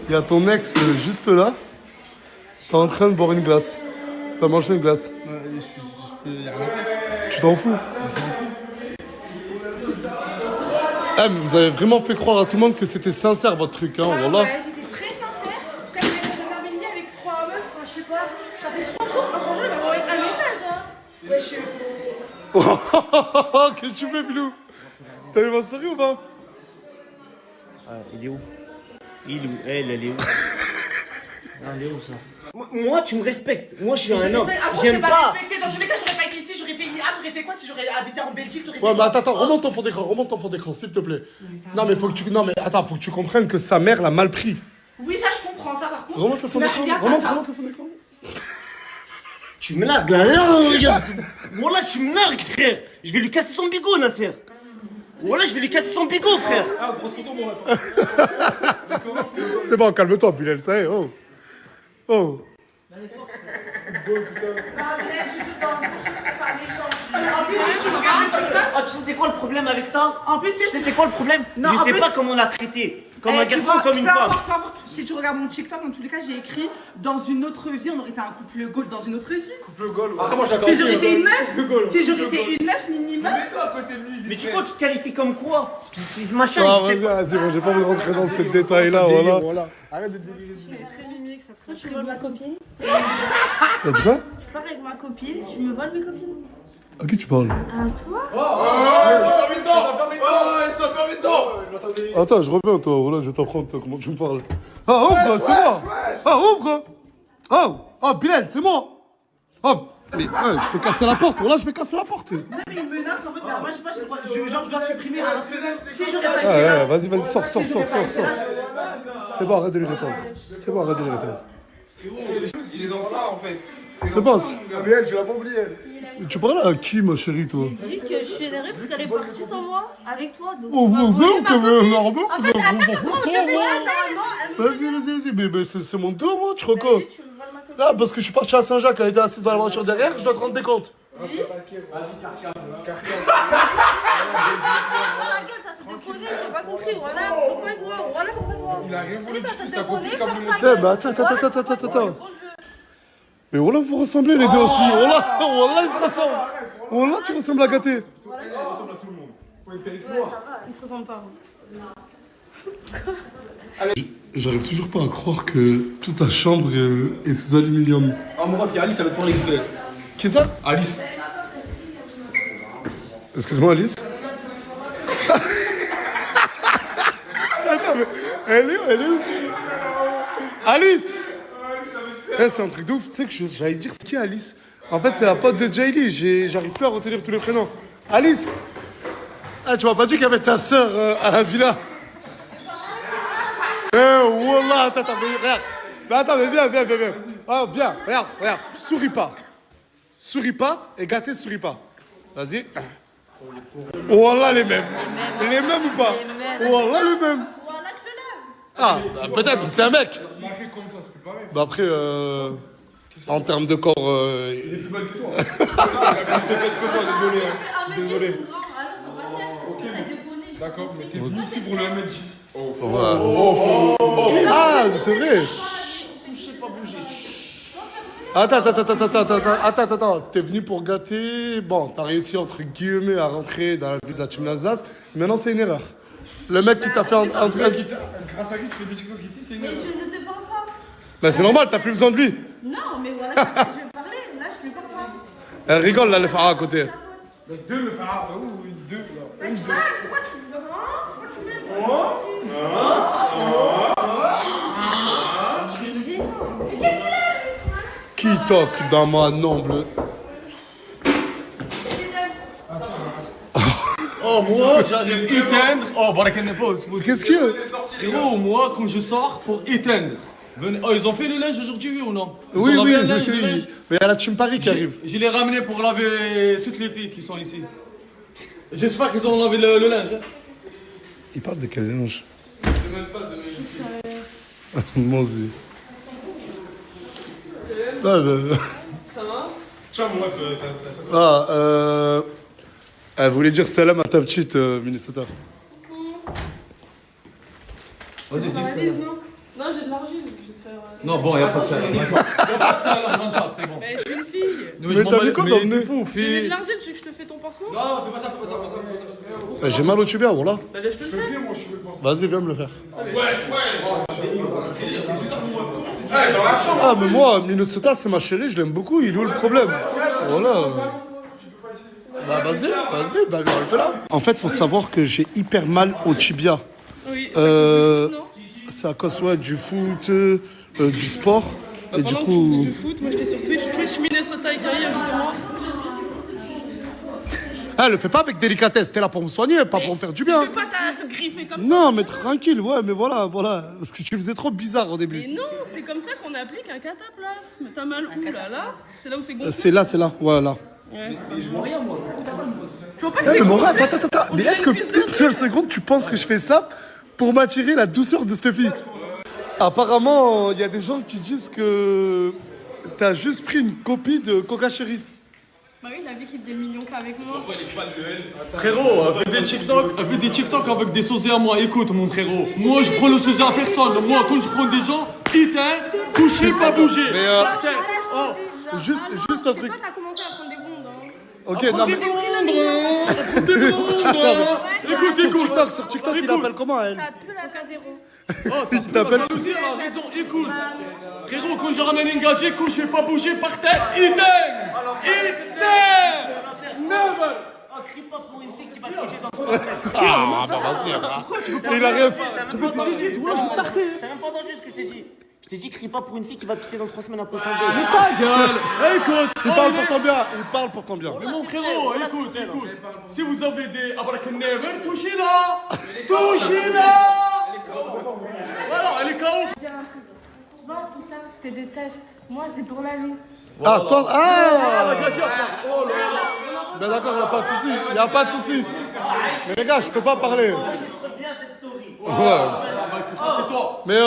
Il y a ton ex juste là. T'es en train de boire une glace. T'as mangé une glace. Y a rien à faire. Tu t'en fous. Ah, mais vous avez vraiment fait croire à tout le monde que c'était sincère votre truc, hein, voilà. Ouais, j'étais très sincère. Quand je vais de Airbnb avec 3 meufs, enfin, je sais pas, ça fait 3 jours, franchement, il m'a envoyé un message, hein. Ouais, je suis. Qu'est-ce que tu fais, Bilou? T'as eu ma story ou pas? Ah, il est où? Il est où? Elle est où? Non, elle est où ça? Moi, tu me respectes. Moi, je suis un homme. J'aime pas. Respecté. Dans tous les cas, j'aurais pas été ici, j'aurais fait. Ah, t'aurais fait quoi si j'aurais habité en Belgique? T'aurais Ouais, fait mais attends, remonte ton fond d'écran, s'il te plaît. Non, mais faut que tu. Non, mais attends, faut que tu comprennes que sa mère l'a mal pris. Oui, ça, je comprends, ça par contre. Remonte le fond d'écran. Remonte le fond d'écran. Tu me largues là, regarde. Voilà, tu me largues, frère. Je vais lui casser son bigot, Nasser. Voilà, je vais lui casser son bigot, frère. Ah, grosse photo, mon ref. C'est bon, calme-toi, Bilal, ça y est, oh. Oh. En plus, tu regardes TikTok. Ah, tu sais c'est quoi le problème avec ça? En plus, Tu sais c'est quoi le problème? Non, Je en sais plus- pas comment on l'a traité. Comme un Eh, tu garçon, vois, comme une peu femme. importe, peu importe. Si tu regardes mon TikTok, dans tous les cas, j'ai écrit dans une autre vie, on aurait été un couple goal dans une autre vie. Le goal. Après, moi, j'attends. Si j'aurais été une meuf, Le goal. si j'aurais été une meuf minimum. Mets-toi à côté de lui. Mais tu crois que tu te qualifies comme quoi? Ce machin, Ah, il vas-y, sait pas. vas-y, bon, j'ai pas envie de rentrer dans ces détails-là, voilà. Arrête de délire. Très mimique, ça ferait. Tu voles ma copine. T'as dit quoi? Je pars avec ma copine, tu me voles mes copines. À qui tu parles? À toi? Ils sont fermés dedans. Attends, je reviens, toi, voilà, je vais t'apprendre toi, comment tu me parles. Ah, ouvre, c'est moi! Ah, ouvre! Ah, Bilal, c'est moi! Ah, mais je vais casser la porte, voilà, je vais casser la porte! Non, mais il me menace en mode, moi, je sais pas, j'ai le droit. Genre, je dois supprimer. Alors que si j'aurais pas été Ouais, là. vas-y, sors. Si j'aurais pas été là, C'est bon, arrête de lui répondre. C'est bon, arrête de lui répondre. Il est dans ça, en fait. C'est bon. Gabriel, tu l'as pas oublié, elle. Tu parles à qui, ma chérie, toi? Je dis que je suis énervée parce qu'elle est partie sans moi, avec toi. Donc Oh, tu m'as vous, volé ma copine. normalement. En fait, à chaque fois que je fais ça, normalement, elle me Vas-y, mais c'est mon tour, moi, tu recos. dit, tu me voles ma copine. Ah, parce que je suis parti à Saint-Jacques, elle était assise dans la voiture derrière, je dois te rendre des comptes. Dans la gueule, t'as déconné, j'ai pas compris. Voilà, pourquoi. Il a rien voulu de T'as plus, t'as déconné, compris comme ferme le ta mot. Eh, gueule. mais attends. Voilà. Mais voilà, vous ressemblez les deux aussi. Voilà, ils se ressemblent. Voilà, tu ressembles à gâté. Ça ressemble à tout le monde. Faut une perruque Ouais, noire. ça va, ils se ressemblent pas. J'arrive toujours pas à croire que toute ta chambre est sous aluminium. Ah, mon ref, il y a Alice, elle va te prendre les gouttelettes. Qui ça? Alice. Excuse-moi, Alice. Attends, mais elle est où? Alice! Eh, c'est un truc de ouf. Tu sais que j'allais dire c'est qui Alice? En fait, c'est la pote de Jaylee. J'arrive plus à retenir tous les prénoms. Alice! Ah, tu m'as pas dit qu'il y avait ta sœur à la villa? Eh, wallah, attends, mais regarde. Mais attends, mais viens. Ah, viens, regarde. Souris pas et gâté, souris pas. Vas-y. Wallah, les mêmes. Les mêmes ou pas? Wallah, les mêmes. Voilà que je lève. Ah, bah, peut-être, mais c'est un mec. Il a fait comme ça, c'est plus pareil. Bah après, en termes de corps, Il est plus bonne que toi. Il a plus de fesses que toi, désolé. Un mec Désolé. qui sont grands, alors ça va faire. Ok. T'as déconné. D'accord, mais t'es venu ici pour le 1m10. Ah, c'est vrai. Touchez pas bouger. Attends. T'es venu pour gâter. Bon, t'as réussi entre guillemets à rentrer dans la ville de la team d'Alsace. Maintenant, c'est une erreur. Le mec qui t'a fait entrer. Grâce à lui, tu fais des TikTok ici, c'est une Mais erreur. je ne te parle pas. Bah, c'est normal, t'as plus besoin de lui. Non, mais voilà, je vais parler. Là, je lui parle pas. Elle rigole, là, les Farah à côté. Mais deux, le phare. Oui, deux. Là. Mais tu sais, pourquoi tu me pourquoi tu mets Qui toque dans ma nombre? Oh, moi, j'arrive éteindre. Oh, Barakallah, pause. Qu'est-ce qu'il y a? Frérot, moi, quand je sors pour éteindre. Venez. Oh, ils ont fait le linge aujourd'hui, oui ou non? Ils Oui, ont oui, lavé le linge, le oui. linge. Mais il y a la team Paris qui arrive. Je l'ai ramené pour laver toutes les filles qui sont ici. J'espère qu'ils ont lavé le linge. hein. Il parle de quel linge? Je demande pas de. Moi aussi. Ah, Tiens, mon ref, t'as ça. elle voulait dire salam à ta petite Minnesota. Vas-y, dis ça. Non, j'ai j'ai de l'argile, je vais te faire. Non, bon, y'a pas de ça. Y'a pas de ça, là, Mancha, c'est bon. Mais je suis une fille. Mais t'as vu quoi dans le nez? T'es fou, Tu veux de fille. l'argile, tu veux que je te fais ton pansement? Non, fais pas ça, fais pas ça, fais pas ça. J'ai mal au tibia, voilà. Bah, laisse-je te le faire. Vas-y, viens me le faire. Ouais, dans la chambre. Ah, mais moi, Minnesota, c'est ma chérie, je l'aime beaucoup. Il est où le problème? Voilà. Bah, vas-y, bah, on le fait là. En fait, faut savoir que j'ai hyper mal au tibia. Oui, c'est à cause du foot, non? C'est à cause ouais, du foot, du sport. Bah, Et du pendant que tu faisais coup. du foot, moi j'étais sur Twitch Minnesota Guerrier, justement. Ah, le fais pas avec délicatesse, t'es là pour me soigner, pas pour me faire du Je bien. vais pas te griffer comme ça. Non, mais tranquille, ouais, mais voilà. Parce que tu faisais trop bizarre au Mais début. non, c'est comme ça qu'on applique un cataplasme. T'as mal où là? C'est là où c'est gonflé. C'est là, voilà. Ouais. Tu vois pas que Eh, c'est mais mon gonflé? ref, attends. Mais est-ce que une seule seconde, tu penses que je fais ça pour m'attirer la douceur de cette fille? Apparemment, il y a des gens qui disent que t'as juste pris une copie de Coca Chérie. Bah oui, il a vu qu'il faisait le mignon qu'avec moi. Frérot, elle fait des TikTok avec des sosiers à moi. Écoute, mon frérot, moi je prends le sosie à personne. Moi, quand je prends des gens, toucher, pas bouger. Mais Ah, juste un truc. Toi, t'as commencé à prendre des blondes, hein. Ok, non mais. Sur TikTok, il appelle comment elle? Ça pue la casero. Il t'appelle. Jalousie, elle a raison, écoute. Frérot, quand je ramène un gadget, couché, pas bouger par terre, idem. Never. Oh, crie pas pour une fille qui va te piéger dans ton Ah, bah vas-y, il arrive. T'as même pas entendu ce que je t'ai dit. Je t'ai dit, crie pas pour une fille qui va te quitter dans 3 semaines après son baiser. Ta gueule. Écoute. Il parle pour ton bien, il parle pour ton bien. Mais mon frérot, écoute. Si vous avez des abracadabra, touchez-la. Voilà, elle est KO. Tu vois, tout ça, c'était des tests. Moi, c'est pour la vie. Ah, toi, Ben d'accord, y a pas de souci. Mais les gars, je peux pas parler. Bien cette story. Ouais. C'est toi. Mais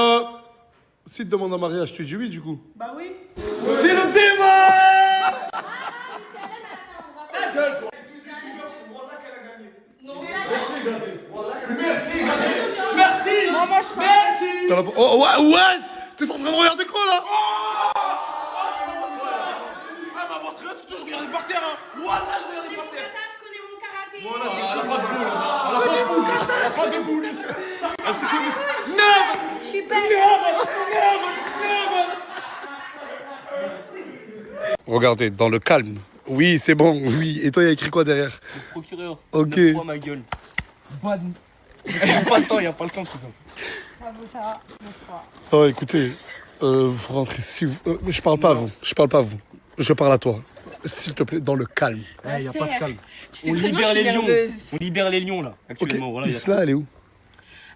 si te demande un mariage, tu dis oui du coup. Bah oui. C'est le débat. T'en as pas- Oh ouais, t'es en train de regarder quoi là? Je regardais par terre, hein. Voilà, je regardais par terre. Je connais mon karaté. Voilà, c'est Pas de boule. Je suis belle. Regardez, dans le calme. Oui, c'est bon, oui. Et toi, il y a écrit quoi derrière? Procureur. Ok. Ne prends ma gueule. Y'a pas le temps, c'est bon. Bravo, Sarah. Bonsoir. Oh, écoutez, vous rentrez. Si vous, je parle pas à vous. Je parle pas à vous. Je parle à toi. S'il te plaît, dans le calme. Y'a pas de calme. Tu On sais très bien, libère je suis les lions. nerveuse. On libère les lions là, Ok. actuellement. Voilà, Isla, elle est où?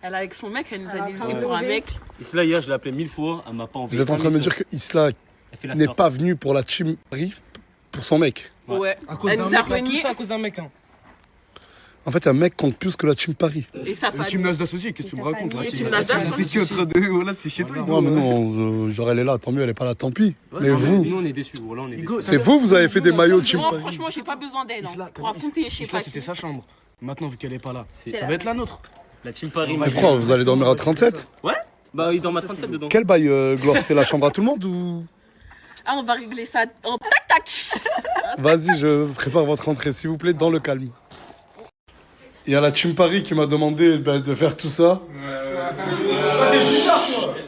Elle est avec son mec, elle nous a dit pour un mec. Isla, hier, je l'ai appelé 1000 fois, elle m'a pas envoyé. Vous êtes en train de me dire que Isla Elle fait la n'est star. pas venue pour la team Paris pour son mec. Ouais. À cause Elle d'un nous a mec, là, renié. tout ça à cause d'un mec, hein. En fait, un mec compte plus que la team Paris. Et sa Le famille. team Nasdaq aussi, qu'est-ce que tu me racontes là? Le team Nasdaq, C'est qui entre deux? Voilà, c'est chez toi. Ouais, mais non, genre elle est là, tant mieux, elle est pas là, tant pis. Mais vous, Nous, on est déçus. Voilà, on est déçus. c'est vous avez fait des maillots team Moi, Paris. franchement, j'ai pas besoin d'elle. Isla, Hein. Pour affronter, je sais Isla, pas c'était qui. sa chambre. Maintenant, vu qu'elle est pas là, C'est ça la va être la nôtre. La team Paris. Mais pourquoi vous allez dormir à 37? Ouais. Bah, il dort à 37 dedans. Quel bail, Gloire? C'est la chambre à tout le monde ou? Ah, on va régler ça en tac tac. Vas-y, je prépare votre entrée, s'il vous plaît, dans le calme. Il y a la team Paris qui m'a demandé de faire tout ça.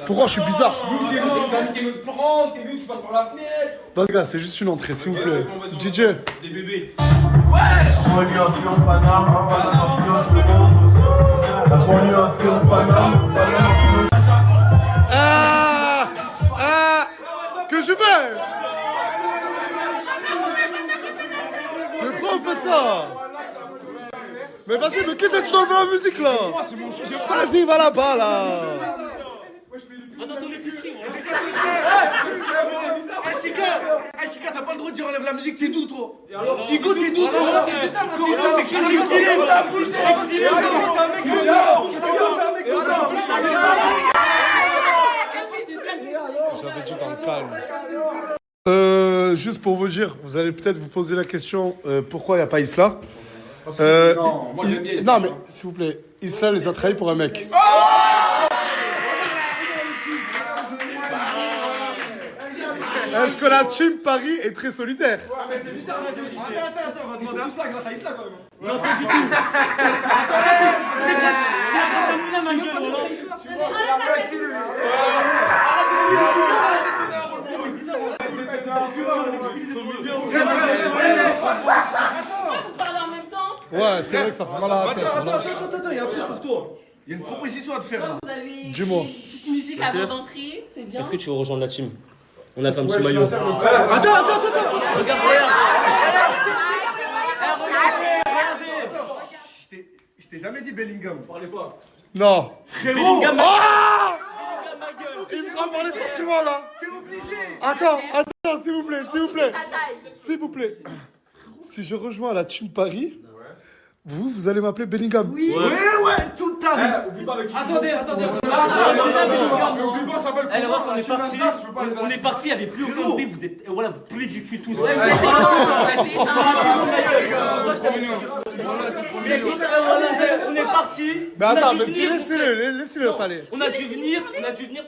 Pourquoi je suis bizarre? T'es venu te prendre, t'es venu, tu passes par la fenêtre. Vas-y, gars, c'est juste une entrée, s'il vous plaît. DJ. Des bébés. Connu influence Paname, Paname influence le monde. La connu influence Paname, Paname influence. Que je fais? Mais pourquoi vous faites ça? Mais vas-y, mais quitte tu dois la musique là. Vas-y, va là-bas là. Chica, t'as pas le droit de dire enlève la musique, t'es d'où toi? Igo, t'es d'où toi? J'avais dit dans le calme. Juste pour vous dire, vous allez peut-être vous poser la question pourquoi il n'y a pas Isla. Non, mais s'il vous plaît, Isla les a trahis pour un mec. Est-ce que la team Paris est très solitaire? Attends, on va demander tous là grâce à Isla quand même. Non, pas du tout. Celui-là, ma gueule, Vous parlez en même temps. Ouais, c'est vrai que ça fait mal à la tête. Attends, il y a un truc pour toi. Il y a une proposition à te faire là. Vous avez Dis-moi. une petite musique avant d'entrer, c'est bien. Est-ce que tu veux rejoindre la team? On a fait un petit maillot. Attends. Regarde, Je t'ai jamais dit Bellingham. Parlez pas. Non. Bellingham, Ah! Il me prend par les sentiments là. T'es obligé. Attends, s'il vous plaît, s'il vous plaît. Ta taille. S'il vous plaît. Si je rejoins la team Paris, vous allez m'appeler Bellingham. Oui. Ouais, toute ta vie. Oublie pas avec qui. Attendez. Oublie pas, ça s'appelle Elle comment, on la est team parti. Nasdaq, tu peux pas aller On est parti, il n'y avait plus aucun bruit. Vous êtes, voilà, vous puez du cul tous. Vous êtes éteint. On est parti. Mais attends, mais laissez-le parler. On a dû venir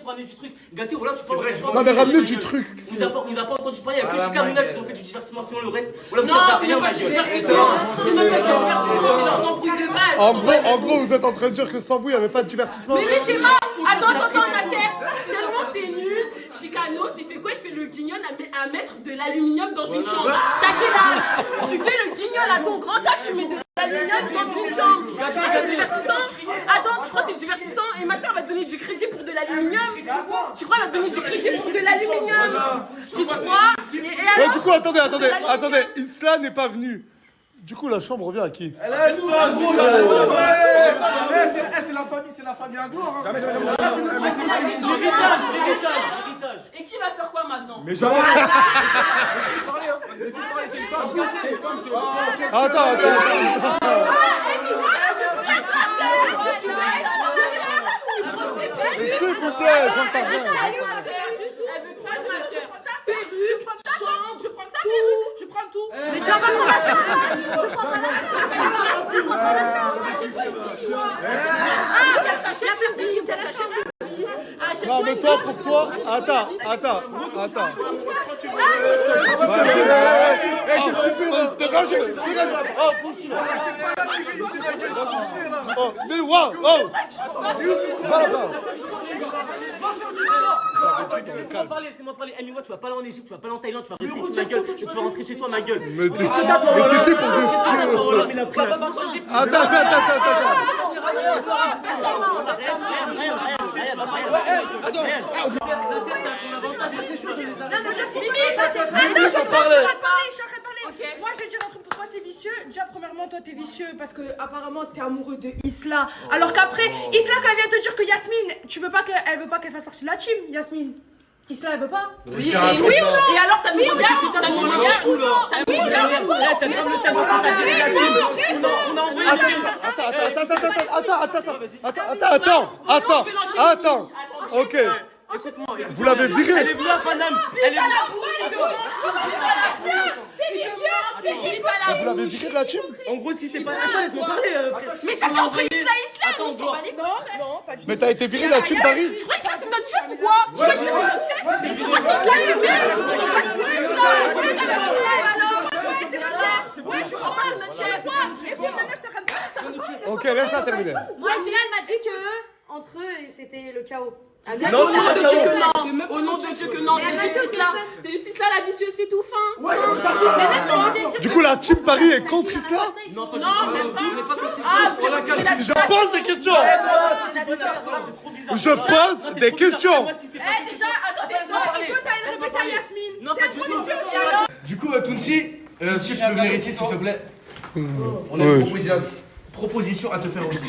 pour amener du truc. Gâté, voilà, tu parles. Non, mais ramenez du truc. Il nous a pas entendu parler, il n'y a que Chikamuna qui ont fait du divertissement, sinon le reste. Voilà, vous Non, servez à c'est rien, même pas ma du gueule. divertissement. C'est même pas du divertissement, c'est leur embrouille de base. En gros, vous êtes en train de dire que sans vous, il n'y avait pas de divertissement. Mais mettez-moi. Attends, Nasser. Tellement c'est nul. Chicanos, il fait quoi? Il fait le guignol à mettre de l'aluminium dans une chambre. T'as quel âge? Tu fais le guignol à ton grand âge, tu mets de l'aluminium dans une chambre. C'est divertissant. Attends, tu crois que c'est divertissant? Et ma soeur va te donner du crédit pour de l'aluminium? Tu crois qu'elle va te donner du crédit pour de l'aluminium? Tu crois? Et Mais alors? du coup, attendez. Isla n'est pas venu. Du coup, la chambre revient à qui? C'est la famille à gloire. L'héritage. Et qui va faire quoi maintenant? Mais jamais. S'il vous plaît, j'entends rien. Je prends tout. Mais tu vas pas prendre la chambre. Je prends pas la chambre. Je prends pas la chambre. Non, mais toi, pour toi, attends. T'es ragé. Oh, mais waouh, oh. Laissez-moi parler. Amiwa, tu vas pas aller en Égypte, tu vas pas aller en Thaïlande, tu vas rester ici, ma gueule. Tu vas rentrer chez toi, ma gueule. Mais t'es qui pour décider? Moi je vais dire un truc pour toi, c'est vicieux. Déjà, premièrement, toi t'es vicieux parce que apparemment t'es amoureux de Isla. Alors qu'après, Isla, quand elle vient te dire que Yasmine, elle veut pas qu'elle fasse partie de la team, Yasmine. Isla, elle veut pas? Oui, oui ou non? Et alors ça nous regarde? Ça nous regarde? Ça nous regarde? T'as même le savoir ce que t'as dit de la team. On a envoyé Attends. Ok. Écoute-moi. Vous l'avez viré. Elle est venue à Paname. Elle est C'est vicieux. Vous l'avez viré de la team? En gros, ce qui s'est passé. Attends, laisse-moi parler. Mais ça c'est entre Isla et Isla. Attends, On s'en bat les couilles. Non, pas du tout. Mais t'as été viré de la team Paris? Tu crois que ça c'est notre chef ou quoi? Tu crois que c'est notre chef? Tu crois que c'est Isla et Isla? Ils sont pas de couilles, Isla. Ouais, alors. Ouais, c'est notre chef. Ouais, tu crois pas c'est notre chef. Et puis maintenant je te ramène. Ok, laisse-la terminer. Moi, Isla, elle m'a dit que entre eux, c'était le chaos. Au nom de Dieu que non. Au nom de Dieu que non. C'est juste Isla. C'est juste Isla la vicieuse, c'est tout fin. Du coup, la team Paris est contre Isla? Non, pas du Non, tout. même pas. On n'est pas contre Ah, Je pose des questions. Je pose des questions. Eh, déjà, attendez, écoute, elle répète à Yasmine. Non, pas du tout. Du coup, Tounsi, si tu peux venir ici, s'il te plaît. On a une proposition à te faire aussi.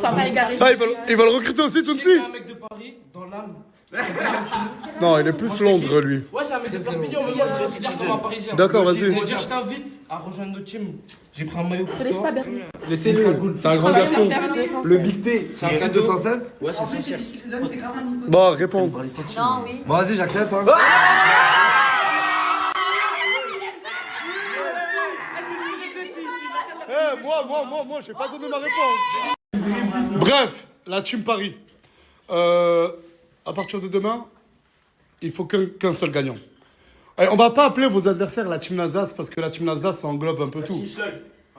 Ça va égarer. Ah, ils veulent recruter aussi Tounsi? C'est un mec de Paris, dans l'âme. Non, il est plus Londres, lui. Ouais, c'est un mec de Perpignan, mais moi, je suis comme un parisien. D'accord, vas-y. Je t'invite à rejoindre notre team. J'ai pris un maillot pour Te laisse toi. pas berner. Laissez-le, c'est un grand garçon. Le Big T, C'est un c'est cadeau. 216. Ouais, c'est sincère. Bon, réponds. Non, oui. Bon, vas-y, j'accepte. Hein. Moi, j'ai pas donné ma réponse. Bref, la team Paris. À partir de demain, il faut qu'un seul gagnant. Allez, on va pas appeler vos adversaires la team Nasdaq parce que la team Nasdaq, ça englobe un peu tout.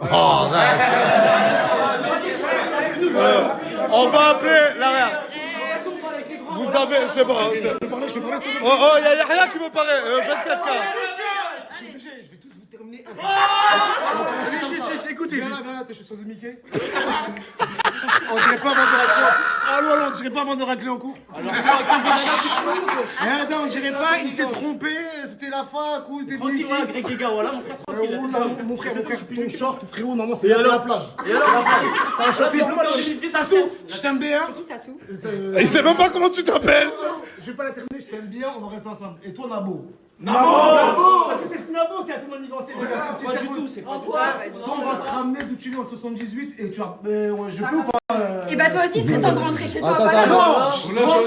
Oh, arrête. On va appeler la... Vous avez... C'est bon. Oh, il y a Yahya qui veut parler. 24K. Écoutez, tes chaussures de Mickey. On dirait pas vendre raclée en cours. Allô, on dirait pas vendre raclée en cours. Attends, on dirait pas, il s'est trompé, c'était la fac ou t'es venu ici. Greg les gars, voilà, mon frère, tranquille. Mon frère, ton short, frérot, non, c'est la plage. Et alors, Sassou, je t'aime bien. C'est qui Sassou? Il sait même pas comment tu t'appelles. Je vais pas la terminer, je t'aime bien, on va rester ensemble. Et toi, Nabo? Nabo. Parce que c'est Nabo qui a tout manigancé, les gars. Pas du tout, c'est pas du tout. Toi, on va te ramener d'où tu viens en 78 et tu vas. Je peux ou pas? Et bah toi aussi, c'est temps de rentrer chez toi. Attends, voilà. attends, Non.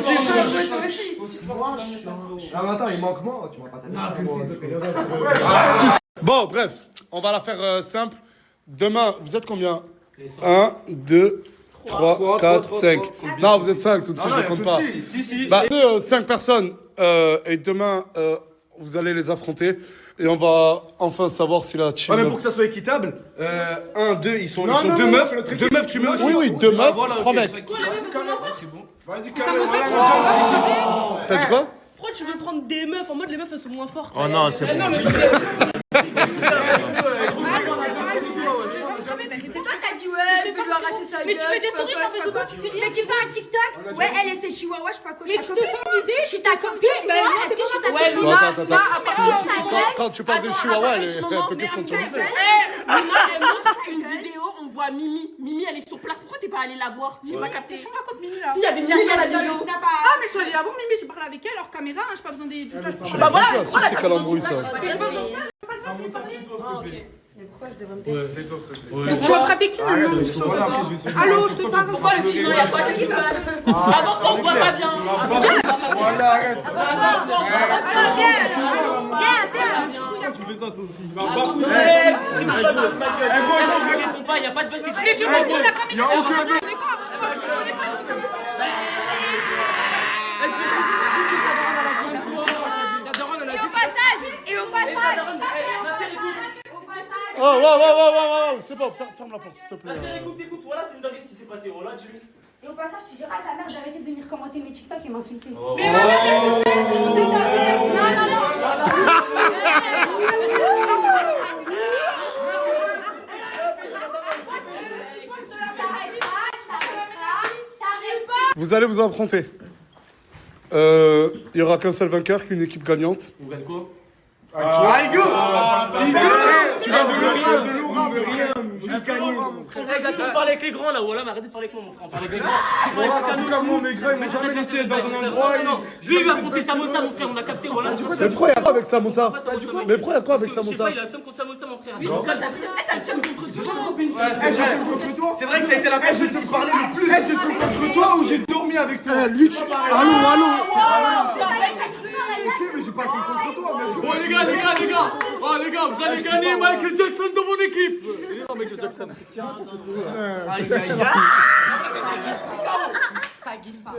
Ah, attends, il manque moi, tu m'as pas Bon, bref, on va la faire simple. Demain, vous êtes combien? 1, 2, 3, 4, 5. Non, vous êtes 5, tout de suite, je ne compte pas. Si. Bah, 5 personnes. Et demain, vous allez les affronter. Et on va enfin savoir si la team... Ouais, mais pour que ça soit équitable, 1, 2, ils sont deux meufs. Deux meufs, tu mets aussi. Oui, 2 meufs, voilà, 3 ok. mecs. Vas-y, T'as dit quoi? Pourquoi tu veux prendre des meufs en mode les meufs elles sont moins fortes? Oh non, c'est bon. C'est toi qui as dit ouais, je vais lui arracher sa gueule. Mais tu fais des stories, ça fait de quoi tu fais rien? Mais tu fais un TikTok? Ouais, elle et ses chihuahuas, je sais pas quoi. Mais tu te sens visé, Je suis ta copine. mais Moi, non, est-ce que je suis ta Ouais, copine? Luna, Quand tu parles de Chihuahua, elle peut que se sentir visée. Luna, elle montre une vidéo, on voit Mimi. Mimi, elle est sur place. Pourquoi t'es pas allée la voir? J'ai pas capté. Je me raconte Mimi là. S'il y avait Mimi dans la vidéo. Ah, mais je suis allée la voir Mimi, j'ai parlé avec elle hors caméra, hein, j'ai pas besoin des. Bah voilà, Sur ces calembrouilles, ça. J'ai pas besoin de faire. Mais pourquoi je devrais me taire? Donc tu vas frapper qui maintenant? Allô, je te parle. Pourquoi le petit nom, il y a quoi? Qu'est-ce qui se passe? Avance-toi, on te voit pas bien. Tu plaisantes aussi. Il y a pas de basket. Et je réponds la caméra. Je connais pas. Je connais pas. Et au passage. Oh, c'est bon, ferme la porte, s'il te plaît. Écoute, voilà, c'est une dinguerie ce qui s'est passé. Voilà, tu... Et au passage, tu diras à ta mère d'arrêter de venir commenter mes TikTok et m'insulter. Mais ma mère est toute Vous allez vous affronter. Il y aura qu'un seul vainqueur, qu'une équipe gagnante. On gagne quoi? Tu vas de l'eau, rien. Juste gagner. Les gars, tous parler avec les grands là, voilà, mais arrêtez de parler avec moi, mon frère. On parle avec les grands. En tout cas, moi, mes gars, ils m'ont jamais laissé être dans un endroit. Lui, il va affronter Samosa, mon frère, on a capté, voilà. Mais pourquoi il y a quoi avec Samosa? Mais pourquoi il y a quoi avec Je sais Samosa? pas, il a le seum contre Samosa, mon frère. T'as le seum contre toi. C'est vrai que ça a été la personne qui se parlait le plus. J'ai fait contre toi ou j'ai dormi avec toi? Lui, allô. Mais j'ai pas fait contre toi, mais Bon, les gars, vous allez gagner Michael Jackson de mon équipe. Non, Michael Jackson. Ça guide pas.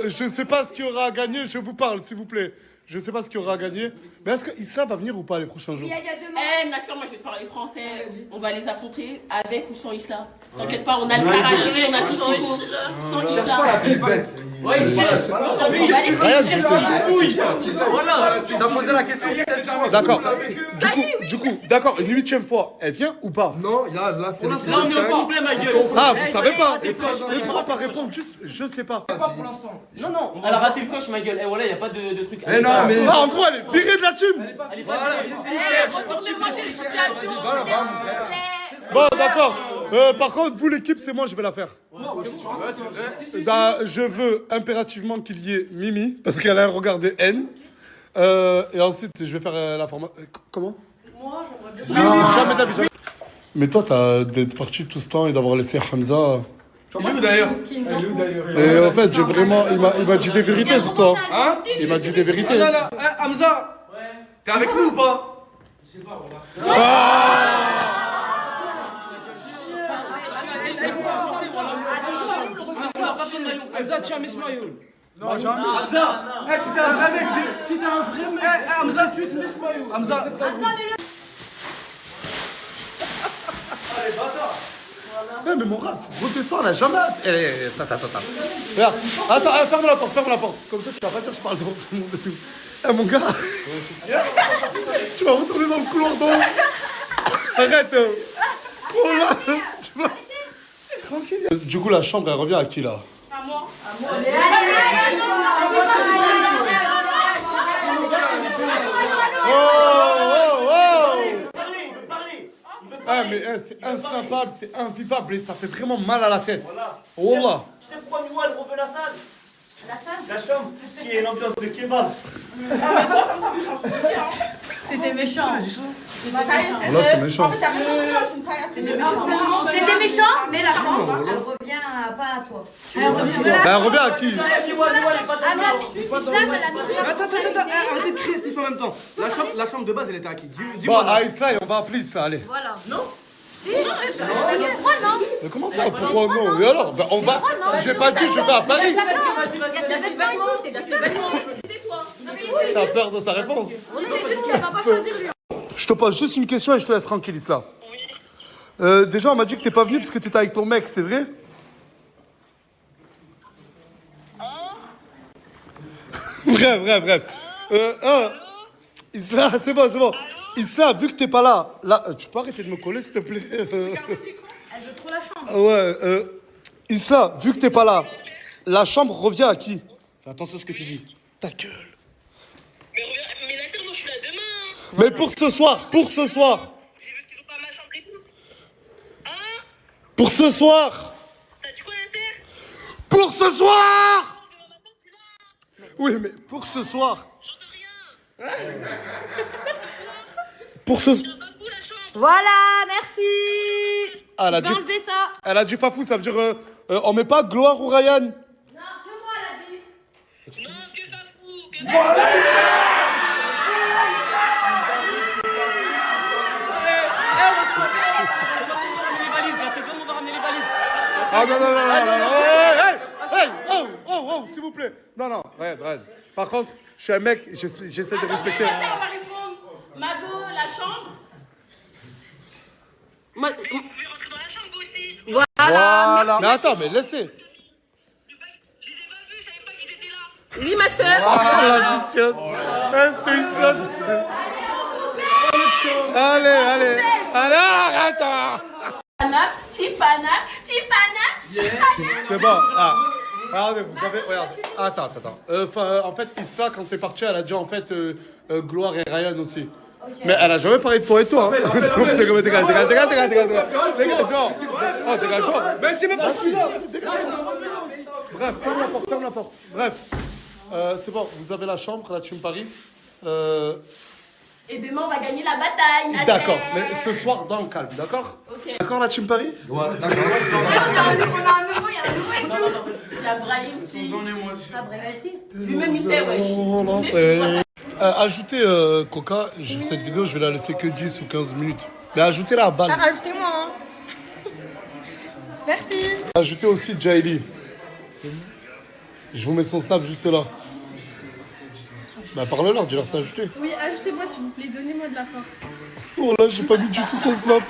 Je sais pas ce qu'il y aura à gagner, je vous parle, s'il vous plaît. Je sais pas ce qu'il y aura à gagner. Mais est-ce que Isla va venir ou pas les prochains jours? Eh, ma soeur, moi je vais te parler français. On va les affronter avec ou sans Isla. T'inquiète pas, on a le caractère, on a tout ce qu'il faut. Sans Isla. Ouais, il cherche. Rien, je sais. Voilà. T'as posé la question 7 fois. D'accord. Du coup, d'accord, une 8e fois, elle vient ou pas? Non, là, c'est l'équipe Là, on est au complet, ma gueule. Ah, vous savez pas? Mais pourquoi pas répondre juste, je sais pas. Non, elle a raté le coche, ma gueule. Et voilà, y a pas de truc. Mais non, mais. Ah, en gros, elle est virée de la team. Elle est pas Retournez-moi ces situations. Bon, d'accord. Par contre, vous, l'équipe, c'est moi, je vais la faire. Bah, je veux impérativement qu'il y ait Mimi, parce qu'elle a un regard de haine. Et ensuite, je vais faire la formation. Comment? Moi, j'aimerais bien. Jamais de la vie, jamais. Mais toi, d'être parti tout ce temps et d'avoir laissé Hamza. Il est où d'ailleurs? Et en fait, j'ai vraiment. Il m'a dit des vérités sur toi. Hein? Il m'a dit des vérités. Non, Hamza. T'es avec nous ou pas? Je sais pas, voilà. Hamza, tiens, mets ce maillot. Non, jamais. Hamza, c'était un vrai mec. C'était un vrai mec. Hamza, tu te mets ce maillot. Hamza, Ouais, mais mon rat, faut redescendre là, jamais. Attends. Regarde, attends, ferme la porte. Comme ça, tu vas pas dire que je parle devant tout le monde et tout. Eh, mon gars, tu vas retourner dans le couloir d'eau. Arrête. Oh là, tu vas. Tranquille. Du coup, la chambre, elle revient à qui là? À moi. Ah mais c'est instappable, c'est invivable et ça fait vraiment mal à la tête. Wallah. Tu sais pourquoi Noua elle refait la salle? La chambre, qui est l'ambiance de kebab. C'était méchant. Là c'est méchant. C'était méchant, mais la chambre, elle revient pas à toi. Elle revient à qui? Attends, arrêtez de crier tous en même temps. La chambre de base, elle était à qui? Bon, Dis-moi. à Isla, on va appeler Isla, allez. Voilà. Non. Si, pourquoi non? Mais comment ça, pourquoi non? Et alors? Ben, on va. J'ai pas dit, je vais à Paris. Il y a ses vêtements et tout, il y a ses vêtements. C'est toi. T'as peur de sa réponse? On sait juste qu'il va pas choisir lui. Je te pose juste une question et je te laisse tranquille, Isla. Déjà, on m'a dit que t'es pas venu parce que t'étais avec ton mec, c'est vrai? Bref. Isla, c'est bon. Isla, vu que t'es pas là, tu peux arrêter de me coller, s'il te plaît? Elle veut trop la chambre. Ouais, Isla, vu que t'es pas là, la chambre revient à qui? Fais attention à ce que tu dis. Ta gueule. Mais attends, non, je suis là demain. Hein. Mais pour ce soir. J'ai vu qu'ils ont pas ma chambre et tout. Hein? Pour ce soir. T'as dit quoi, Nasser? Pour ce soir. Oui, mais pour ce soir. J'en sais rien. Pour ce... Voilà, merci. Ah, Je vais enlever ça. Elle a dit Fafou, ça veut dire on met pas Gloire ou Ryan? Non, que moi, elle a dit. Non, que Fafou, que Ah non, hey, oh, s'il vous plaît. Non, Ryan. Par contre, je suis un mec, j'essaie de respecter. On va répondre. Mado, la chambre. Vous pouvez rentrer dans la chambre, vous aussi. Voilà. Mais attends, mais laissez. Je les ai pas vus, je savais pas qu'ils étaient là. Oui, ma soeur. Ah, la vicieuse. C'était une sauce. Allez, arrête. Chipana. C'est bon. Ah, regardez, vous savez, regarde. Attends. En fait, Isla, quand t'es parti, elle a dit en fait Gloire et Ryan aussi. Okay. Mais elle a jamais parlé de toi et toi. Hein. Dégage. Mais c'est même pas celui-là. Bref, ferme la porte. Bref, c'est bon, vous avez la chambre, la Team Paris. Et demain, on va gagner la bataille. D'accord, mais ce soir, dans le calme, d'accord? Ok. D'accord, la Team Paris? Ouais, d'accord. Il y a un nouveau avec nous. Il y a Brahim aussi. Donnez-moi. Ah, Brahim aussi. Lui-même, il sait, wesh. Ajoutez Coca, cette vidéo, je vais la laisser que 10 ou 15 minutes. Mais ajoutez-la à balle. Rajoutez-moi. Hein. Merci. Ajoutez aussi Jaili. Je vous mets son snap juste là. Bah parle-leur, dis-leur t'as ajouté. Oui, ajoutez-moi s'il vous plaît, donnez-moi de la force. Oh là, j'ai pas mis du tout son snap.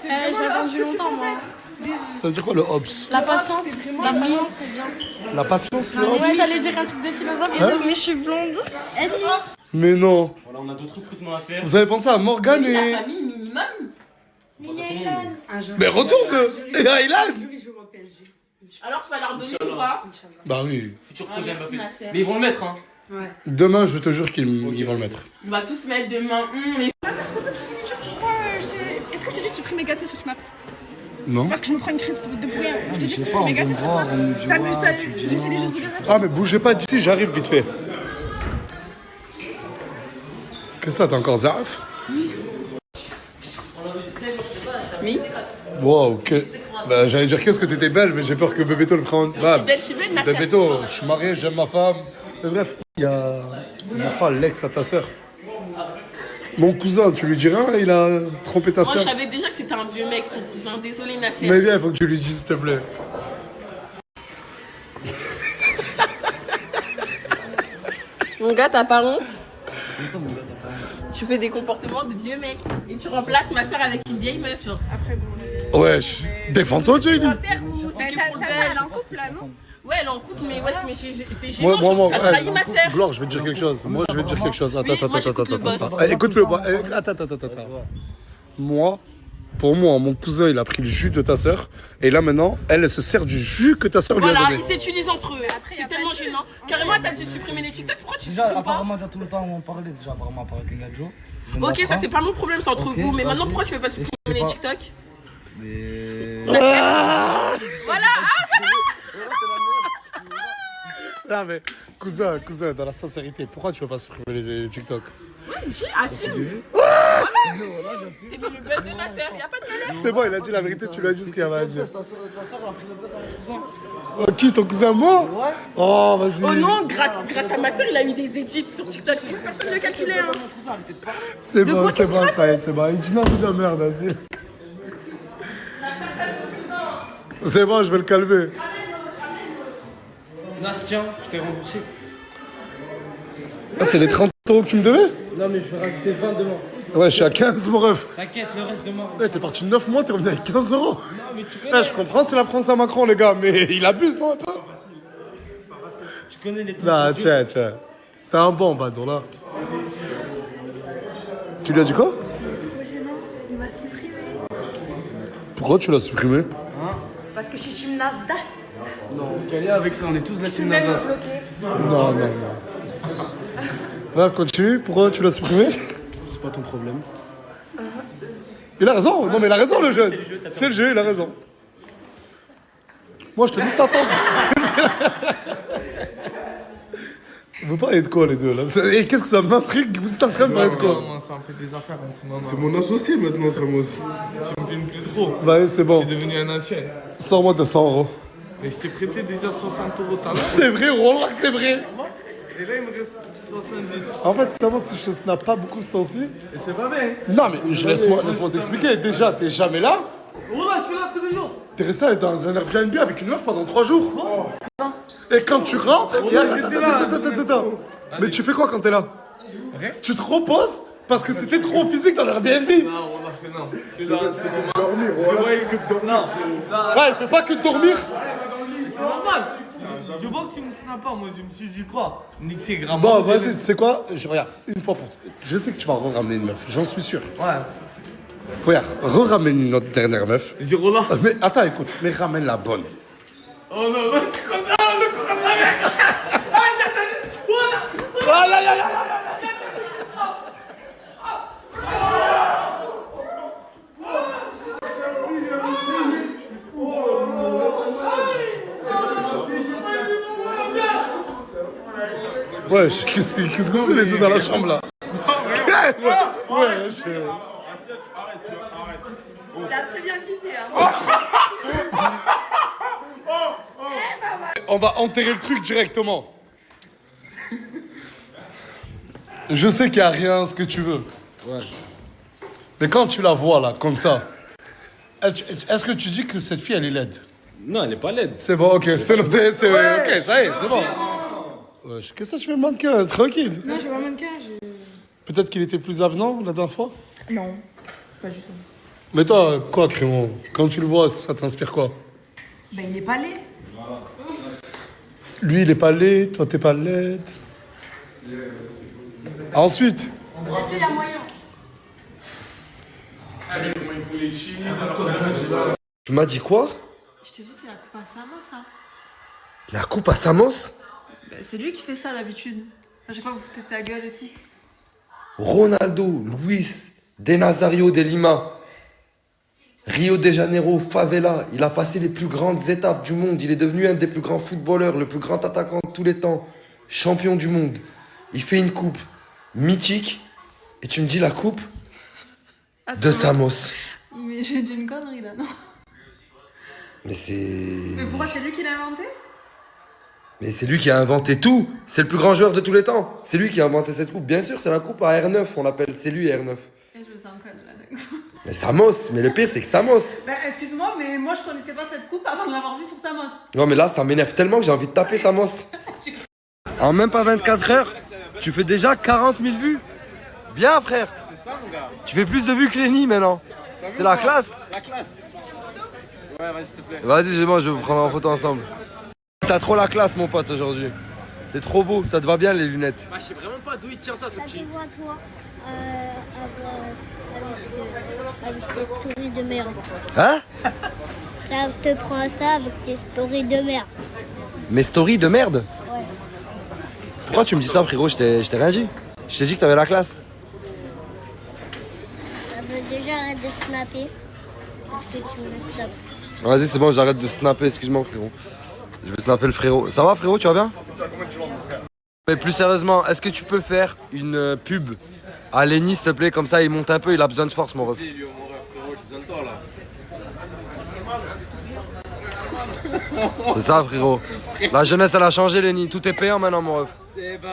J'ai attendu longtemps, moi. Ça veut dire quoi le Hobbs? La patience, c'est bien. La patience, le Ouais, Hobbs? j'allais dire un truc de philosophe, mais je suis blonde. Mais non. Voilà, on a d'autres recrutements à faire. Vous avez pensé à Morgane et... La famille minimum. Mais retourne et Aylan. Alors, tu vas leur donner ou pas? Bah oui. Futur projet merci, Mbappé. ma sœur. Mais ils vont le mettre, hein. Demain, je te jure qu'ils vont le mettre. On va tous mettre demain. Est-ce que je t'ai dit de supprimer gâteau sur Snap? Non. Parce que je me prends une crise de pour rien. Je t'ai dit de supprimer gâteau sur Snap. J'ai fait des jeux de vidéo. Ah mais bougez pas d'ici, j'arrive vite fait. Qu'est-ce que t'as encore Zarf? Oui. Wow, ok. Bah, j'allais dire qu'est-ce que t'étais belle, mais j'ai peur que Bébéto le prenne. Bah, Je suis belle, ma sœur. Bébéto, je suis marié, j'aime ma femme. Mais bref, il y a. Je crois l'ex à ta sœur. Mon cousin, tu lui dis rien, il a trompé ta Moi, je soeur. savais déjà que c'était un vieux mec, ton cousin. Désolé, Nasser. Mais viens, il faut que tu lui dises, s'il te plaît. Mon gars, t'as pas honte? Tu fais des comportements de vieux mec. Et tu remplaces ma soeur avec une vieille meuf, genre. Après, bon. Wesh, défends-toi, Jenny. Sincère ou c'est que pour le Elle est en buzz? couple là, non? Ouais, elle est en couple, mais ouais, mais c'est gênant. T'as trahi ma soeur. Glore, je vais te dire quelque chose. Moi, je vais te dire quelque chose. Attends, Oui, moi, j'écoute le boss. Écoute-le. Attends. Moi, pour moi, mon cousin, il a pris le jus de ta soeur. Et là, maintenant, elle se sert du jus que ta soeur lui a Voilà, donné. ils s'utilisent entre eux. C'est tellement gênant. Carrément, t'as dû supprimer les TikTok. Pourquoi tu Déjà, supprimes pas? apparemment, déjà tout le temps, on parlait déjà apparemment par avec Gadjo. Ok, ça, c'est pas mon problème, c'est entre Ok, vous. Mais maintenant, vas-y. pourquoi tu veux pas supprimer les TikTok? Mais. Voilà. Ah, mais cousin, dans la sincérité, pourquoi tu veux pas supprimer les TikTok? Ouais, dis, assume. Voilà. T'es venu le buzz de ma soeur, y'a pas de galère. C'est bon, il a dit la vérité, tu lui as dit ce qu'il avait à dire. Ta soeur a pris le buzz avec son cousin. Oh, qui, ton cousin, moi? Ouais. Oh, vas-y. Oh non, grâce à ma soeur, il a mis des edits sur TikTok. Personne ne le calculait. Hein. C'est De bon, quoi c'est qu'est-ce bon, qu'il ça y est, c'est bon. Il dit non, de la merde, vas-y. C'est bon, je vais le calmer. Bastien, je t'ai remboursé. Ah, c'est les 30 € que tu me devais? Non, mais je vais rajouter 20 demain. Ouais, je suis à 15, mon ref. T'inquiète, le reste demain. Ouais, t'es parti 9 mois, t'es revenu avec 15 €. Non, mais tu connais. Là, je comprends, c'est la France à Macron, les gars, mais il abuse, non, un peu? Tu connais les trucs. Là, tiens. T'as un bon bâton, là. Tu lui as dit quoi? Il m'a supprimé. Pourquoi tu l'as supprimé? Parce que je suis team Nasdas. Non, quel lien avec ça? On est tous la Tu peux team même me Nazas. bloquer. Non. Va, continue. Pourquoi tu l'as supprimé? C'est pas ton problème. Il a raison. Non, mais il a raison, le jeune. C'est le jeu, il a raison. Moi, je te dis, t'attends. Vous parlez de quoi, les deux, là? Et qu'est-ce que ça m'intrigue? Vous êtes en train de parler de quoi? Moi, ça me fait des affaires en ce moment. C'est mon associé maintenant, ça moi aussi. Tu me filmes plus trop. Bah, c'est bon. Je suis devenu un ancien. Sors-moi 200 €. Mais je t'ai prêté déjà 60 € tout à l'heure. C'est vrai, Roland, c'est vrai. Et là, il me reste 70. En fait, c'est vraiment si je te snap pas beaucoup ce temps-ci. Et c'est pas bien. Non, mais laisse-moi t'expliquer. Déjà, t'es jamais là. Oh là, je suis là tous les jours. T'es resté dans un Airbnb avec une meuf pendant 3 jours. Et quand tu rentres, attends. Mais tu fais quoi quand t'es là? Tu te reposes parce que c'était trop physique dans l'Airbnb. Non, on a fait non. C'est là, c'est pour dormir. Je voyais que de dormir. Ouais, elle fait pas que de dormir. C'est normal. Je vois que tu me snaps pas. Moi, je me suis dit quoi? Nick, c'est grave. Bon, vas-y, tu sais quoi? Regarde, une fois pour toutes. Je sais que tu vas re-ramener une meuf, j'en suis sûr. Ouais, Regarde, re-ramène une autre dernière meuf. Girola. Mais attends, écoute, mais ramène la bonne. Oh non, non, c'est comme ça, le courant de la merde. Ah, j'ai Ouais, qu'est-ce que c'est les deux dans la chambre là? Ouais, Il a très bien kiffé. Hein. On va enterrer le truc directement. Je sais qu'il n'y a rien, ce que tu veux. Ouais. Mais quand tu la vois là, comme ça, est-ce que tu dis que cette fille elle est laide? Non, elle est pas laide. C'est bon, ok, c'est noté, ok, ça y est, c'est bon. Wesh, qu'est-ce que tu fais le mannequin? Tranquille. Non, je vois mannequin. Peut-être qu'il était plus avenant la dernière fois? Non, pas du tout. Mais toi, quoi, Crémon? Quand tu le vois, ça t'inspire quoi? Ben, il n'est pas laid. Lui, il est pas laid, toi, t'es pas laide. Ensuite. Est-ce qu'il y a moyen? Tu m'as dit quoi? Je te dis, c'est la coupe à Samos, ça. La coupe à Samos? C'est lui qui fait ça d'habitude. À chaque fois, vous foutez de sa gueule et tout. Ronaldo, Luis, De Nazario de Lima, Rio de Janeiro, favela. Il a passé les plus grandes étapes du monde. Il est devenu un des plus grands footballeurs, le plus grand attaquant de tous les temps, champion du monde. Il fait une coupe mythique. Et tu me dis la coupe de Samos. Mais j'ai dit une connerie là, non? Mais c'est... Mais pourquoi c'est lui qui l'a inventé? Mais c'est lui qui a inventé tout. C'est le plus grand joueur de tous les temps. C'est lui qui a inventé cette coupe. Bien sûr, c'est la coupe à R9, on l'appelle. C'est lui R9. Et je me sens code là, d'accord. Mais Samos, mais le pire c'est que Samos. Bah, excuse-moi, mais moi je connaissais pas cette coupe avant de l'avoir vue sur Samos. Non mais là ça m'énerve tellement que j'ai envie de taper Samos. En même pas 24 heures, tu fais déjà 40 000 vues. Bien frère. C'est ça mon gars. Tu fais plus de vues que Lenny maintenant. C'est la classe. La classe. Ouais, vas-y s'il te plaît. Vas-y, je vais vous prendre en photo ensemble. T'as trop la classe mon pote aujourd'hui. T'es trop beau, ça te va bien les lunettes. Bah je sais vraiment pas d'où il tient ça ce Ça petit. te voit toi avec tes stories de merde. Hein? Ça te prend ça avec tes stories de merde. Mes stories de merde? Ouais. Pourquoi tu me dis ça frérot? Je t'ai rien dit. Je t'ai dit que t'avais la classe. Ça veut déjà arrêter de snapper. Parce que tu me snaps. Vas-y c'est bon, j'arrête de snapper, excuse-moi frérot. Je vais snapper le frérot. Ça va frérot, tu vas bien? Mais plus sérieusement, est-ce que tu peux faire une pub à Lenny s'il te plaît? Comme ça il monte un peu, il a besoin de force mon ref. C'est ça frérot. La jeunesse elle a changé Lenny, tout est payant maintenant mon ref. Eh bah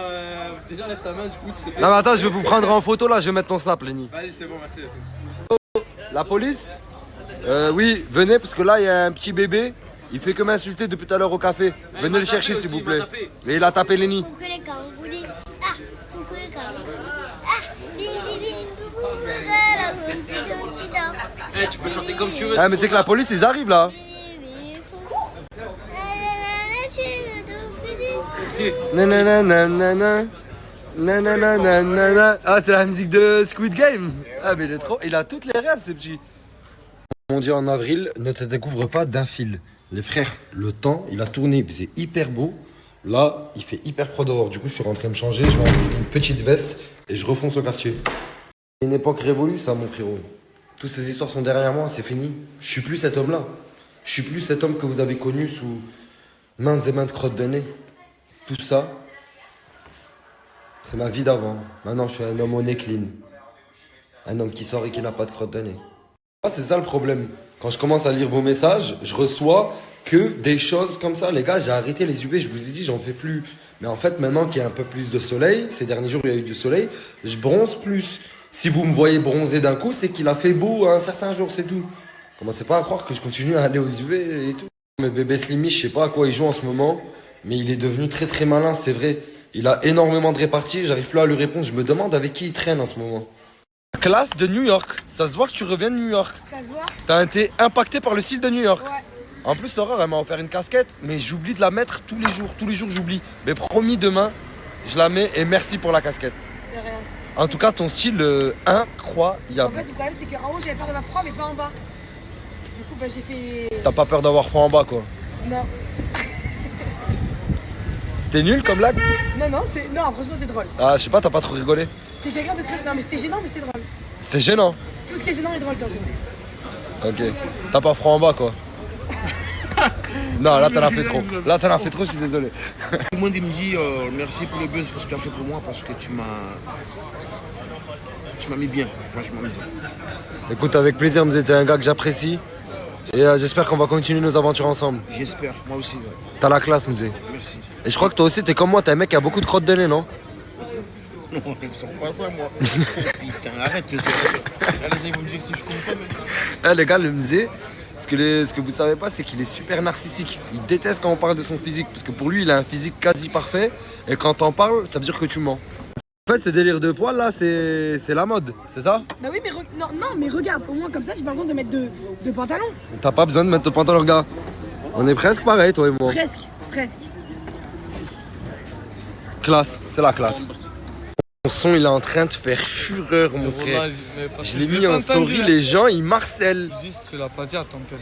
déjà lève ta main du coup tu sais. Non mais attends, je vais vous prendre en photo là, je vais mettre ton snap Lenny. Vas-y c'est bon, merci. La police? Oui, venez parce que là il y a un petit bébé. Il fait que m'insulter depuis tout à l'heure au café. Venez le chercher s'il vous plaît. Et il a tapé Lenny. Coucou les cangoulis. Ah, coucou les cangoulis. Ah, bim bim bim. Eh tu peux chanter comme tu veux. Ah mais c'est que la police ils arrivent là. Nananana. Nananana. Ah c'est la musique de Squid Game. Ah mais il est trop. Il a toutes les rêves ce petit. On dit en avril, ne te découvre pas d'un fil. Les frères, le temps, il a tourné, il faisait hyper beau. Là, il fait hyper froid dehors. Du coup, je suis rentré me changer, je vais enlever une petite veste et je refonce au quartier. C'est une époque révolue, ça, mon frérot. Toutes ces histoires sont derrière moi, c'est fini. Je suis plus cet homme-là. Je suis plus cet homme que vous avez connu sous maintes et maintes crottes de nez. Tout ça, c'est ma vie d'avant. Maintenant, je suis un homme au nez clean. Un homme qui sort et qui n'a pas de crotte de nez. Ah, c'est ça le problème. Quand je commence à lire vos messages, je reçois que des choses comme ça. Les gars, j'ai arrêté les UV, je vous ai dit, j'en fais plus. Mais en fait, maintenant qu'il y a un peu plus de soleil, ces derniers jours, il y a eu du soleil, je bronze plus. Si vous me voyez bronzer d'un coup, c'est qu'il a fait beau un certain jour, c'est tout. Commencez pas à croire que je continue à aller aux UV et tout. Mais bébé Slimmy, je sais pas à quoi il joue en ce moment, mais il est devenu très très malin, c'est vrai. Il a énormément de réparties, j'arrive plus à lui répondre. Je me demande avec qui il traîne en ce moment. Classe de New York. Ça se voit que tu reviens de New York. Ça se voit. T'as été impacté par le style de New York. Ouais. En plus, Aurore, elle m'a offert une casquette, mais j'oublie de la mettre tous les jours. Tous les jours, j'oublie. Mais promis, demain, je la mets et merci pour la casquette. De rien. En tout cas, ton style incroyable. En fait, le problème, c'est qu'en haut, j'avais peur d'avoir froid, mais pas en bas. Du coup, bah, j'ai fait. T'as pas peur d'avoir froid en bas, quoi. Non. C'était nul comme blague? Non, non, c'est. Non, franchement, c'est drôle. Ah, je sais pas, t'as pas trop rigolé. T'es quelqu'un de très. Non, mais c'était gênant, mais c'était drôle. C'était gênant. Tout ce qui est gênant est drôle, attention. Ok. T'as pas froid en bas, quoi. Non, là, t'en as fait trop. Là, t'en as fait trop, je suis désolé. Tout le monde il me dit merci pour le buzz que tu as fait pour moi parce que tu m'as mis bien, franchement. Écoute, avec plaisir, Mzé, t'es un gars que j'apprécie. Et j'espère qu'on va continuer nos aventures ensemble. J'espère, moi aussi. Ouais. T'as la classe, Mzé. Merci. Et je crois que toi aussi, t'es comme moi, t'es un mec qui a beaucoup de crottes de nez, non? Non, ils sont pas ça, moi. Putain, arrête, je sais pas. Là, les gens vont me dire que si je compte pas, mais... Eh, les gars, le Mzé, ce que vous savez pas, c'est qu'il est super narcissique. Il déteste quand on parle de son physique, parce que pour lui, il a un physique quasi parfait. Et quand t'en parles, ça veut dire que tu mens. En fait, ce délire de poils là, c'est la mode, c'est ça? Bah oui, mais non, mais regarde, au moins comme ça, j'ai pas besoin de mettre de pantalon. T'as pas besoin de mettre ton pantalon, gars. On est presque pareil, toi et moi. Presque. Classe, c'est la classe. Mon son, il est en train de faire fureur, mon frère. Je l'ai mis en story, les gens, ils marcellent. Juste, tu l'as pas dit à ton père.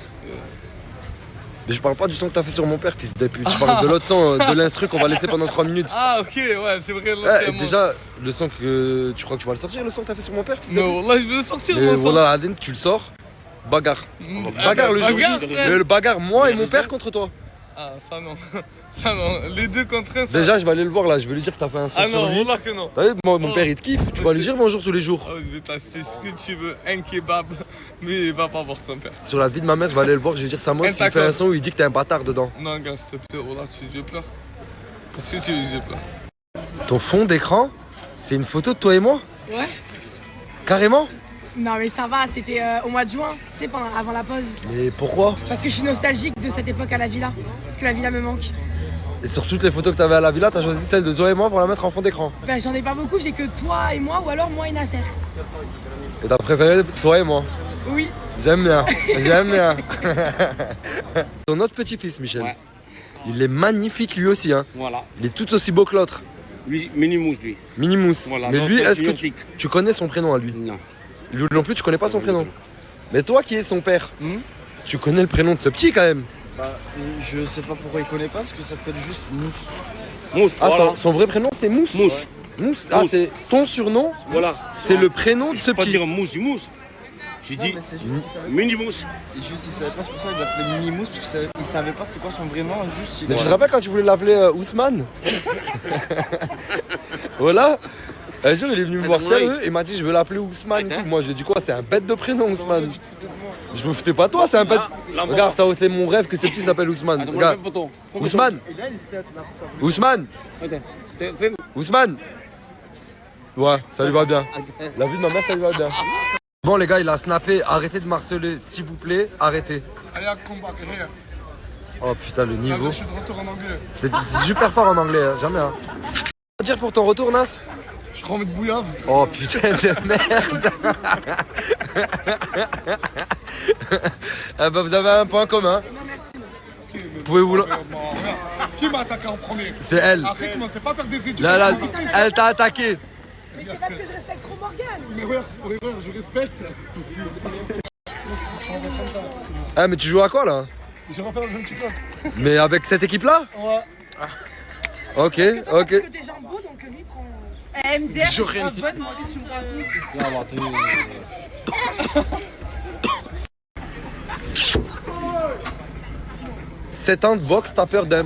Mais je parle pas du son que t'as fait sur mon père, fils de pute. Je parle de l'autre son, de l'instru qu'on va laisser pendant 3 minutes. Ah, ok, ouais, c'est vrai. Déjà, le son que tu crois que tu vas le sortir, le son que t'as fait sur mon père, fils de pute? Non, là, je vais le sortir, mais mon son. voilà, tu le sors, bagarre. Bagarre le jour J. Le bagarre, moi et mon père contre toi. Ah, ça non. Ça non, les deux contre un. Déjà, je vais aller le voir là, je vais lui dire que t'as fait un son sur lui. Ah non, wallah que non. T'as vu, mon père il te kiffe, tu vas lui dire bonjour tous les jours. Oh, je vais t'acheter ce que tu veux, un kebab, mais il va pas voir ton père. Sur la vie de ma mère, je vais aller le voir, je vais dire Samos, il fait un son où il dit que t'es un bâtard dedans. Non, gars, s'il te plaît, wallah, je pleure. Si tu les pas. Ton fond d'écran, c'est une photo de toi et moi? Ouais. Carrément? Non mais ça va, c'était au mois de juin, tu sais, avant la pause. Mais pourquoi? Parce que je suis nostalgique de cette époque à la villa. Parce que la villa me manque. Et sur toutes les photos que t'avais à la villa, t'as choisi celle de toi et moi pour la mettre en fond d'écran. Ben j'en ai pas beaucoup, j'ai que toi et moi ou alors moi et Nasser. Et t'as préféré toi et moi? Oui. J'aime bien, j'aime bien. Ton autre petit-fils, Michel, Ouais. il est magnifique lui aussi. Hein. Voilà. Il est tout aussi beau que l'autre. Lui, Minimous, lui. Minimous. Voilà, Mais donc, lui, c'est est-ce que identique. tu connais son prénom à lui? Non. Lui non plus, tu connais pas son prénom. Mais toi qui es son père, tu connais le prénom de ce petit quand même. Bah, je sais pas pourquoi il connaît pas, parce que ça s'appelle juste Mousse. Mousse, Ah, voilà. son vrai prénom c'est Mousse. Mousse. Mousse. Ah, Mousse. c'est ton surnom. Voilà. C'est le prénom de ce Je peux pas petit. dire Mousse, Mousse. J'ai dit Mais c'est juste qu'il savait Minimous. Et juste, il savait pas, c'est pour ça qu'il l'appelait Minimous, parce qu'il savait pas c'est quoi son vrai nom, juste. Mais tu te rappelles quand tu voulais l'appeler Ousmane? Voilà. Un jour, il est venu me voir sérieux et m'a dit je veux l'appeler Ousmane. et tout. Moi, j'ai dit quoi? C'est un bête de prénom, Ousmane. Je me foutais pas de toi, c'est un bête. Regarde, ça a été mon rêve que ce petit s'appelle Ousmane. Regarde. Ousmane. Ousmane. Ousmane. Ouais, ça lui va bien. La vie de ma mère, ça lui va bien. Bon, les gars, il a snappé. Arrêtez de marceler, s'il vous plaît. Arrêtez. Allez, à combat, guerrier. Oh putain, le niveau. Je suis de retour en anglais. T'es super fort en anglais, hein, jamais. Hein. Que dire pour ton retour, Nas? Je crois mettre bouillave. Oh putain de merde. Ah bah, vous avez un point commun. Pouvez-vous... Qui m'a attaqué en premier? C'est elle. Après, commencez pas à faire des études. Là, elle t'a attaqué. Mais c'est parce que je respecte trop Morgane. Mais ouais, je respecte. Ah mais tu joues à quoi là? Je refais le même TikTok. Mais avec cette équipe-là? Ouais. Ok, ok. Parce que t'es jambes donc lui prend... MDR, Je rien tu me racontes. 7 ans de boxe, t'as peur d'un...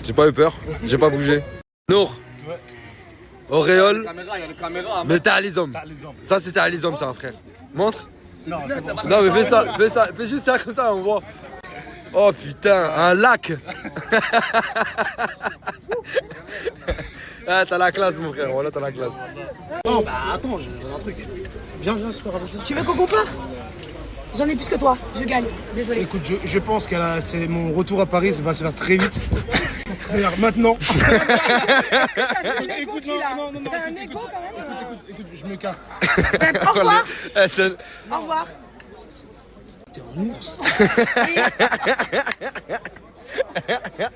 J'ai pas eu peur, j'ai pas bougé. Nour. Auréole. Il y a la caméra. Mais t'es Alizom. Ça c'était Alizom ça frère. Montre. Non, c'est bon. Non mais fais ça, fais juste ça comme ça on voit. Oh putain, un lac. Ah t'as la classe mon frère, voilà t'as la classe. Non, bah attends, j'ai un truc. Viens, super avec Tu veux qu'on compare? J'en ai plus que toi, je gagne, désolé. Écoute, je pense que c'est mon retour à Paris va se faire très vite. D'ailleurs, maintenant. Écoute, non. T'as un égo quand même. Écoute, je me casse. Au revoir. Au revoir. T'es un ours.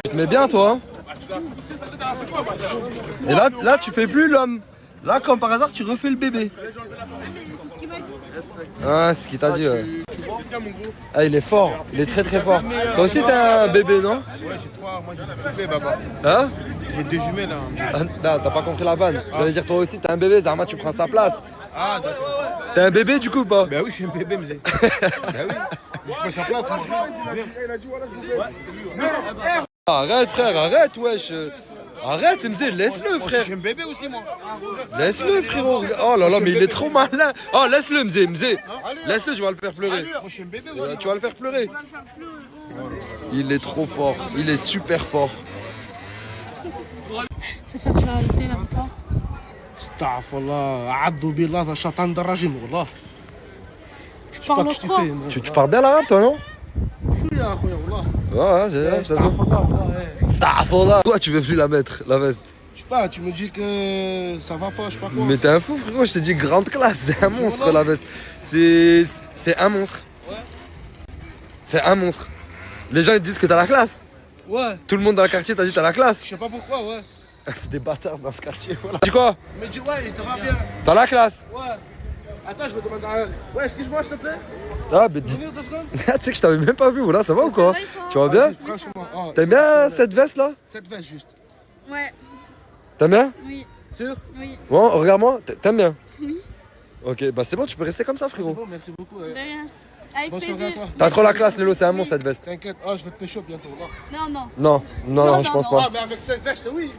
Tu te mets bien toi hein. Et là tu fais plus l'homme. Là comme par hasard tu refais le bébé. C'est ce qu'il m'a dit. Ah c'est ce qu'il t'a dit ouais. Ah il est fort, il est très très fort. Toi aussi t'as un bébé non? Ouais, j'ai trois, moi j'ai deux bébés, papa. Hein? J'ai deux jumelles là. Ah, non, t'as pas compris la vanne. J'allais dire toi aussi t'as un bébé, Zarma tu prends sa place. Ah d'accord. T'es un bébé du coup ou pas? Bah oui je suis un bébé mais bah oui. Je prends sa place moi. Arrête frère, arrête wesh. Arrête Mzé, laisse-le frère. Je suis un bébé aussi moi. Laisse-le frérot. Oh là là mais il est trop malin. Oh laisse-le Mzé. Laisse-le, je vais le faire pleurer. Moi je suis un bébé aussi. Tu vas le faire pleurer. Il est trop fort, il est super fort. C'est ça que tu vas ajouter là pour toi? استعفر الله عدوا بالله شيطان الرجيم والله Tu parles en quoi? Tu parles bien l'arabe toi non? شو يا اخويا والله Ouais, ça se voit. Astaghfirullah. Pourquoi tu veux plus la mettre, la veste? Je sais pas, tu me dis que ça va pas, je sais pas quoi. Mais t'es un fou frérot, je t'ai dit grande classe, c'est un monstre la veste. C'est un monstre. C'est un monstre. Les gens ils disent que t'as la classe. Ouais. Tout le monde dans le quartier t'a dit t'as la classe. Je sais pas pourquoi, ouais. C'est des bâtards dans ce quartier, voilà. Tu dis quoi? Mais dis ouais, il te va bien. T'as la classe. Ouais. Attends, je vais demander à elle. Ouais, excuse-moi, s'il te plaît. Ah, mais dis. Tu sais que je t'avais même pas vu, voilà, ça va ou quoi? Tu vas bien? Franchement. T'aimes bien cette veste là? Cette veste juste. Ouais. T'aimes bien? Oui. Sûr? Oui. Bon, regarde-moi, t'aimes bien? Oui. Ok, bah c'est bon, tu peux rester comme ça, frérot. C'est bon, merci beaucoup. De rien. Avec Bonne soirée à plaisir. toi. T'as trop la classe, Lélo, c'est un monstre cette veste. T'inquiète, oh, je vais te pécho bientôt, là. Non. Non, je pense pas. Ah, mais avec cette veste, oui.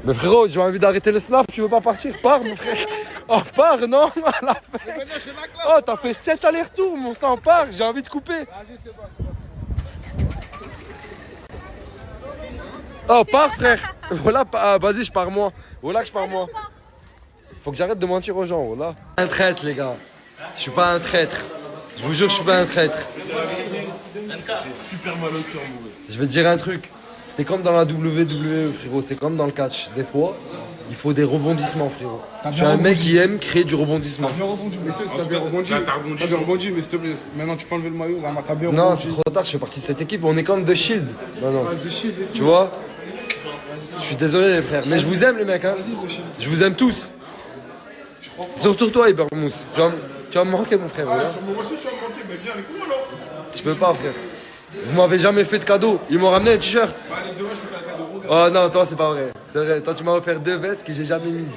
Mais frérot, j'ai envie d'arrêter le snap, tu veux pas partir? Pars, mon frère. Oh, pars, non, à la fin. Mais maintenant, j'ai ma classe. Oh, t'as fait 7 allers-retours, mon sang, pars, j'ai envie de couper. Vas-y, c'est bon. Oh, pars, frère. Voilà, vas-y, je pars moi. Voilà que je pars moi. Faut que j'arrête de mentir aux gens, voilà. Un traître, les gars. Je suis pas un traître. Je vous jure, je suis pas un traître. Super mal au cœur, mon gars. Je vais te dire un truc. C'est comme dans la WWE, frérot. C'est comme dans le catch. Des fois, il faut des rebondissements, frérot. Je suis un mec qui aime créer du rebondissement. T'as bien rebondi, mais toi, t'as bien rebondi. T'as bien rebondi, mais s'il te plaît, maintenant tu peux enlever le maillot. T'as bien Non, rebondi. c'est trop tard, je fais partie de cette équipe. On est comme The Shield. Non. Ah, The Shield et tout. Tu vois? Je suis désolé, les frères. Mais je vous aime, les mecs. Hein. Je vous aime tous. Surtout toi, Ibermous. Tu vas me manquer, mon frère. Voilà. Moi aussi, tu vas me manquer, mais viens avec moi alors. Tu peux pas, frère. Vous m'avez jamais fait de cadeau. Ils m'ont ramené un t-shirt. Bah, allez, demain, je te fais un cadeau. Oh non, toi, c'est pas vrai. C'est vrai. Toi, tu m'as offert 2 vestes que j'ai jamais mises.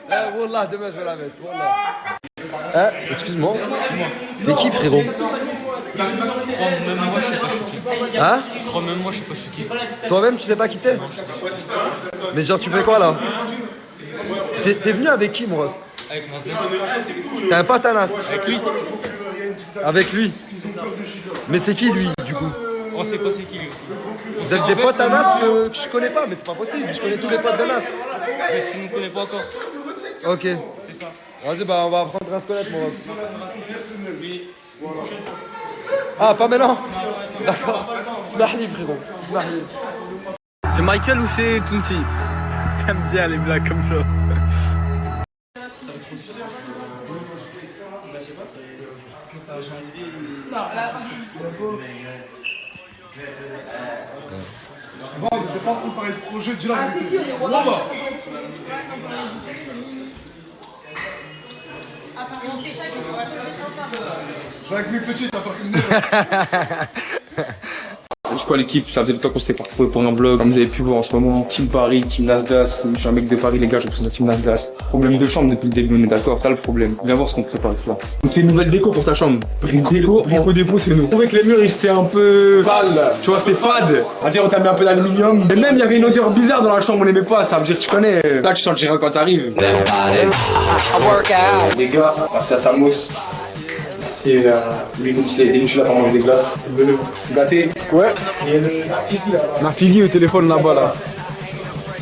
Wallah, demain, je vais la veste. Wallah. Hein? Excuse-moi. T'es qui, frérot? Hein? Même moi, je sais pas qui. Toi-même, tu sais pas qui t'es? Mais genre, tu fais quoi là? T'es venu avec qui, mon ref? Avec mon T'as un patanas? Avec lui. Avec lui? Mais c'est qui lui, du coup? On sait pas c'est qui lui aussi. Vous êtes des potes à Nas que je connais pas, mais c'est pas possible. Je connais tous les potes de Nas. Mais tu nous connais pas encore. Ok. C'est ça. Vas-y, bah on va apprendre à se connaître, mon ref. Ah, pas maintenant? D'accord. Smahli, frérot. Smahli. C'est Michael ou c'est Tunti? T'aimes bien les blagues comme ça. Bon, on n'était pas en train de parler de projet, dis la vérité. Ah, si, on est Voilà. Je vais avec mes petits, t'as pas qu'une Je crois l'équipe, ça faisait le temps qu'on s'était pas retrouvés pour un blog. Comme vous avez pu voir en ce moment, Team Paris, Team Nasdaq. Je suis un mec de Paris, les gars, je représente Team Nasdaq. Problème de chambre depuis le début, on est d'accord, c'est ça le problème. Viens voir ce qu'on prépare cela. On fait une nouvelle déco pour ta chambre. Brico dépôt, c'est nous. On trouvait que les murs ils étaient un peu pâles, tu vois, c'était fade. On va dire, on t'a mis un peu d'aluminium. Et même, il y avait une odeur bizarre dans la chambre, on n'aimait pas. Ça veut dire, tu connais. Là, tu sentiras quand t'arrives. Les gars, merci à Samos. Et lui, comme c'est je suis là pour manger des glaces. Gâté. Ouais. Ma fille au téléphone là-bas là.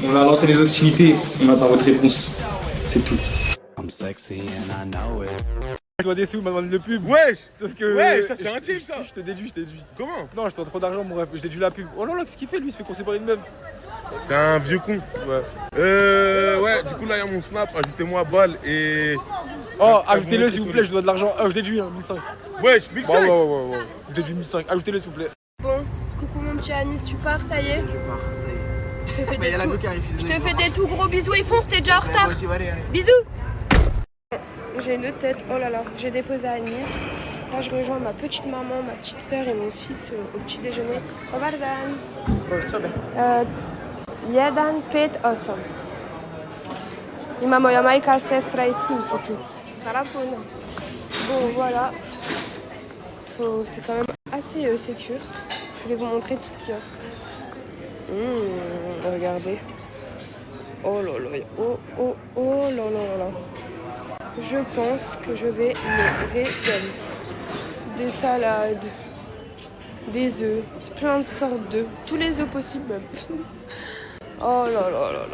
On a lancé les hostilités. On attend votre réponse. C'est tout. Je dois des sous, m'a demandé de pub. Wesh. Sauf que. Ouais, ça c'est un type ça. Je te déduis. Comment? Non, je dois trop d'argent, mon ref. Je déduis la pub. Oh là là, qu'est-ce qu'il fait lui? Il se fait qu'on sépare une meuf. C'est un vieux con. Ouais. Ouais, du coup là il y a mon snap, ajoutez-moi balle et. Oh, ajoutez-le s'il vous plaît, je dois de l'argent. Ah, je déduis, hein, 1005. Wesh, 1005. Ouais. Je déduis 1005. Ajoutez-le s'il vous plaît. Bon, coucou mon petit Anis, tu pars, ça y est? Je pars, ça y est. Je te fais Bah, y a la tout... go qui arrive, Je te fais des tout gros bisous et fonce, t'es déjà en retard. Moi aussi, allez. Bisous. J'ai une tête, oh là là, j'ai déposé à Nice. Là, je rejoins ma petite maman, ma petite soeur et mon fils au petit déjeuner. Dobar dan. Jedan, 5, 8. Imamo ja majka, sestra et sin, c'est tout. Bon, voilà. C'est quand même assez sécure. Je vais vous montrer tout ce qu'il y a. Regardez. Oh là là. Oh là là. Je pense que je vais me régaler. Des salades, des œufs, plein de sortes d'œufs, tous les œufs possibles même. Oh là là.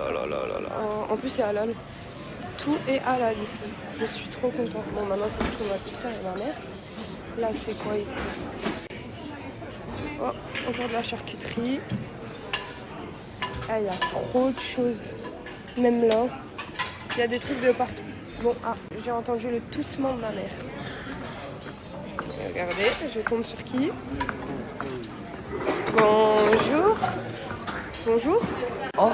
En plus c'est halal. Tout est halal ici. Je suis trop contente. Bon, maintenant il faut que je trouve ma petite soeur et ma mère. Là c'est quoi ici? Oh, encore de la charcuterie. Ah, il y a trop de choses. Même là, il y a des trucs de partout. Bon, j'ai entendu le toussement de ma mère. Regardez, je tombe sur qui? Bonjour. Oh,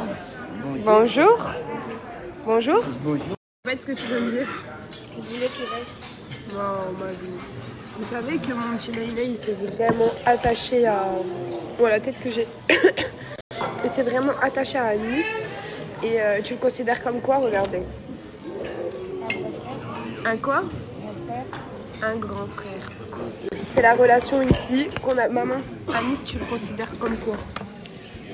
Bonjour. Bonjour. Ce que tu veux me dire? Je voulais qu'il reste. Oh ma vie. Vous savez que mon petit Leïlé, il s'est vraiment attaché à... Bon, la tête que j'ai... Il s'est vraiment attaché à Nice. Et tu le considères comme quoi? Regardez. Un quoi? Un grand frère. C'est la relation ici qu'on a. Maman, à Nice, tu le considères comme quoi?